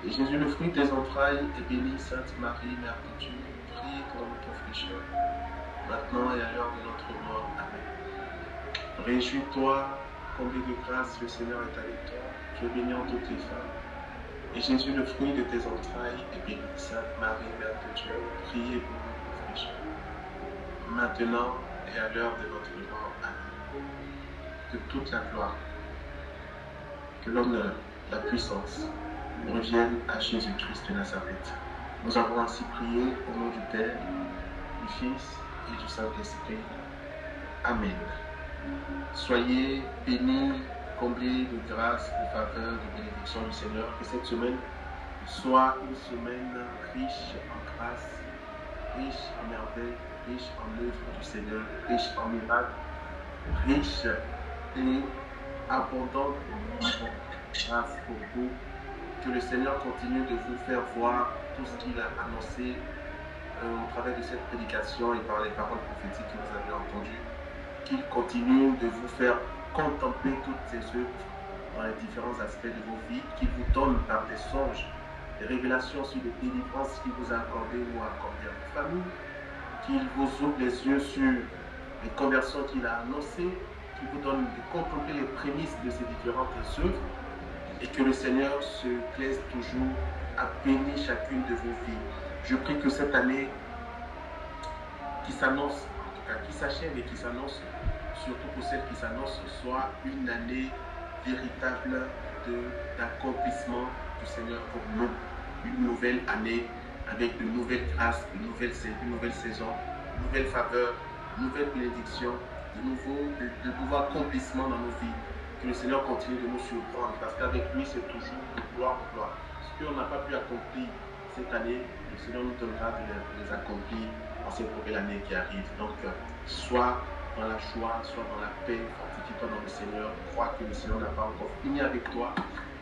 Speaker 1: Et Jésus, le fruit des entrailles, est béni. Sainte Marie, Mère de Dieu, priez pour nous, pauvres pécheurs, maintenant et à l'heure de notre mort. Amen. Réjouis-toi, comblé de grâce, le Seigneur est avec toi. Tu es bénie en toutes les femmes. Et Jésus, le fruit de tes entrailles, est béni. Sainte Marie, Mère de Dieu, priez pour nous, pauvres pécheurs, maintenant et à l'heure de notre mort. Amen. Que toute la gloire, que l'honneur, la puissance reviennent à Jésus-Christ de Nazareth. Nous avons ainsi prié au nom du Père, du Fils et du Saint-Esprit. Amen. Soyez bénis, comblés de grâce, de faveur, de bénédiction du Seigneur. Que cette semaine soit une semaine riche en grâce, riche en merveilles, riche en œuvres du Seigneur, riche en miracles, riche et abondante en grâce pour vous. Que le Seigneur continue de vous faire voir tout ce qu'il a annoncé au travers de cette prédication et par les paroles prophétiques que vous avez entendues. Qu'il continue de vous faire contempler toutes ces œuvres dans les différents aspects de vos vies, qu'il vous donne par des songes, des révélations sur les délivrances qu'il vous a accordées ou accordées à vos familles, qu'il vous ouvre les yeux sur les conversions qu'il a annoncées, qu'il vous donne de contempler les prémices de ces différentes œuvres, et que le Seigneur se plaise toujours à bénir chacune de vos vies. Je prie que cette année qui s'annonce, en tout cas qui s'achève et qui s'annonce, surtout pour celle qui s'annonce, soit une année véritable d'accomplissement du Seigneur pour nous. Une nouvelle année avec de nouvelles grâces, une nouvelle saison, de nouvelles faveurs, de nouvelles bénédictions, de nouveaux accomplissements dans nos vies. Que le Seigneur continue de nous surprendre, parce qu'avec lui, c'est toujours de gloire en gloire. ce qu'on n'a pas pu accomplir cette année, le Seigneur nous donnera de les accomplir en cette nouvelle année qui arrive. Donc, soit dans la joie, soit dans la paix, fortifie-toi dans le Seigneur. Crois que le Seigneur n'a pas encore fini avec toi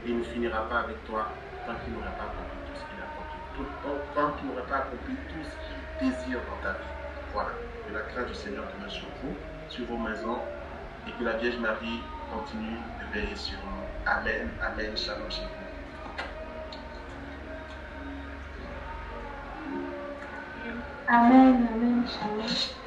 Speaker 1: et il ne finira pas avec toi tant qu'il n'aura pas accompli tout ce qu'il a accompli. Tant qu'il n'aura pas accompli tout ce qu'il désire dans ta vie. Voilà. Que la grâce du Seigneur demeure sur vous, sur vos maisons, et que la Vierge Marie continue de veiller sur nous. Amen. Amen. Shalom chez vous.
Speaker 2: Amen, amen, shalom.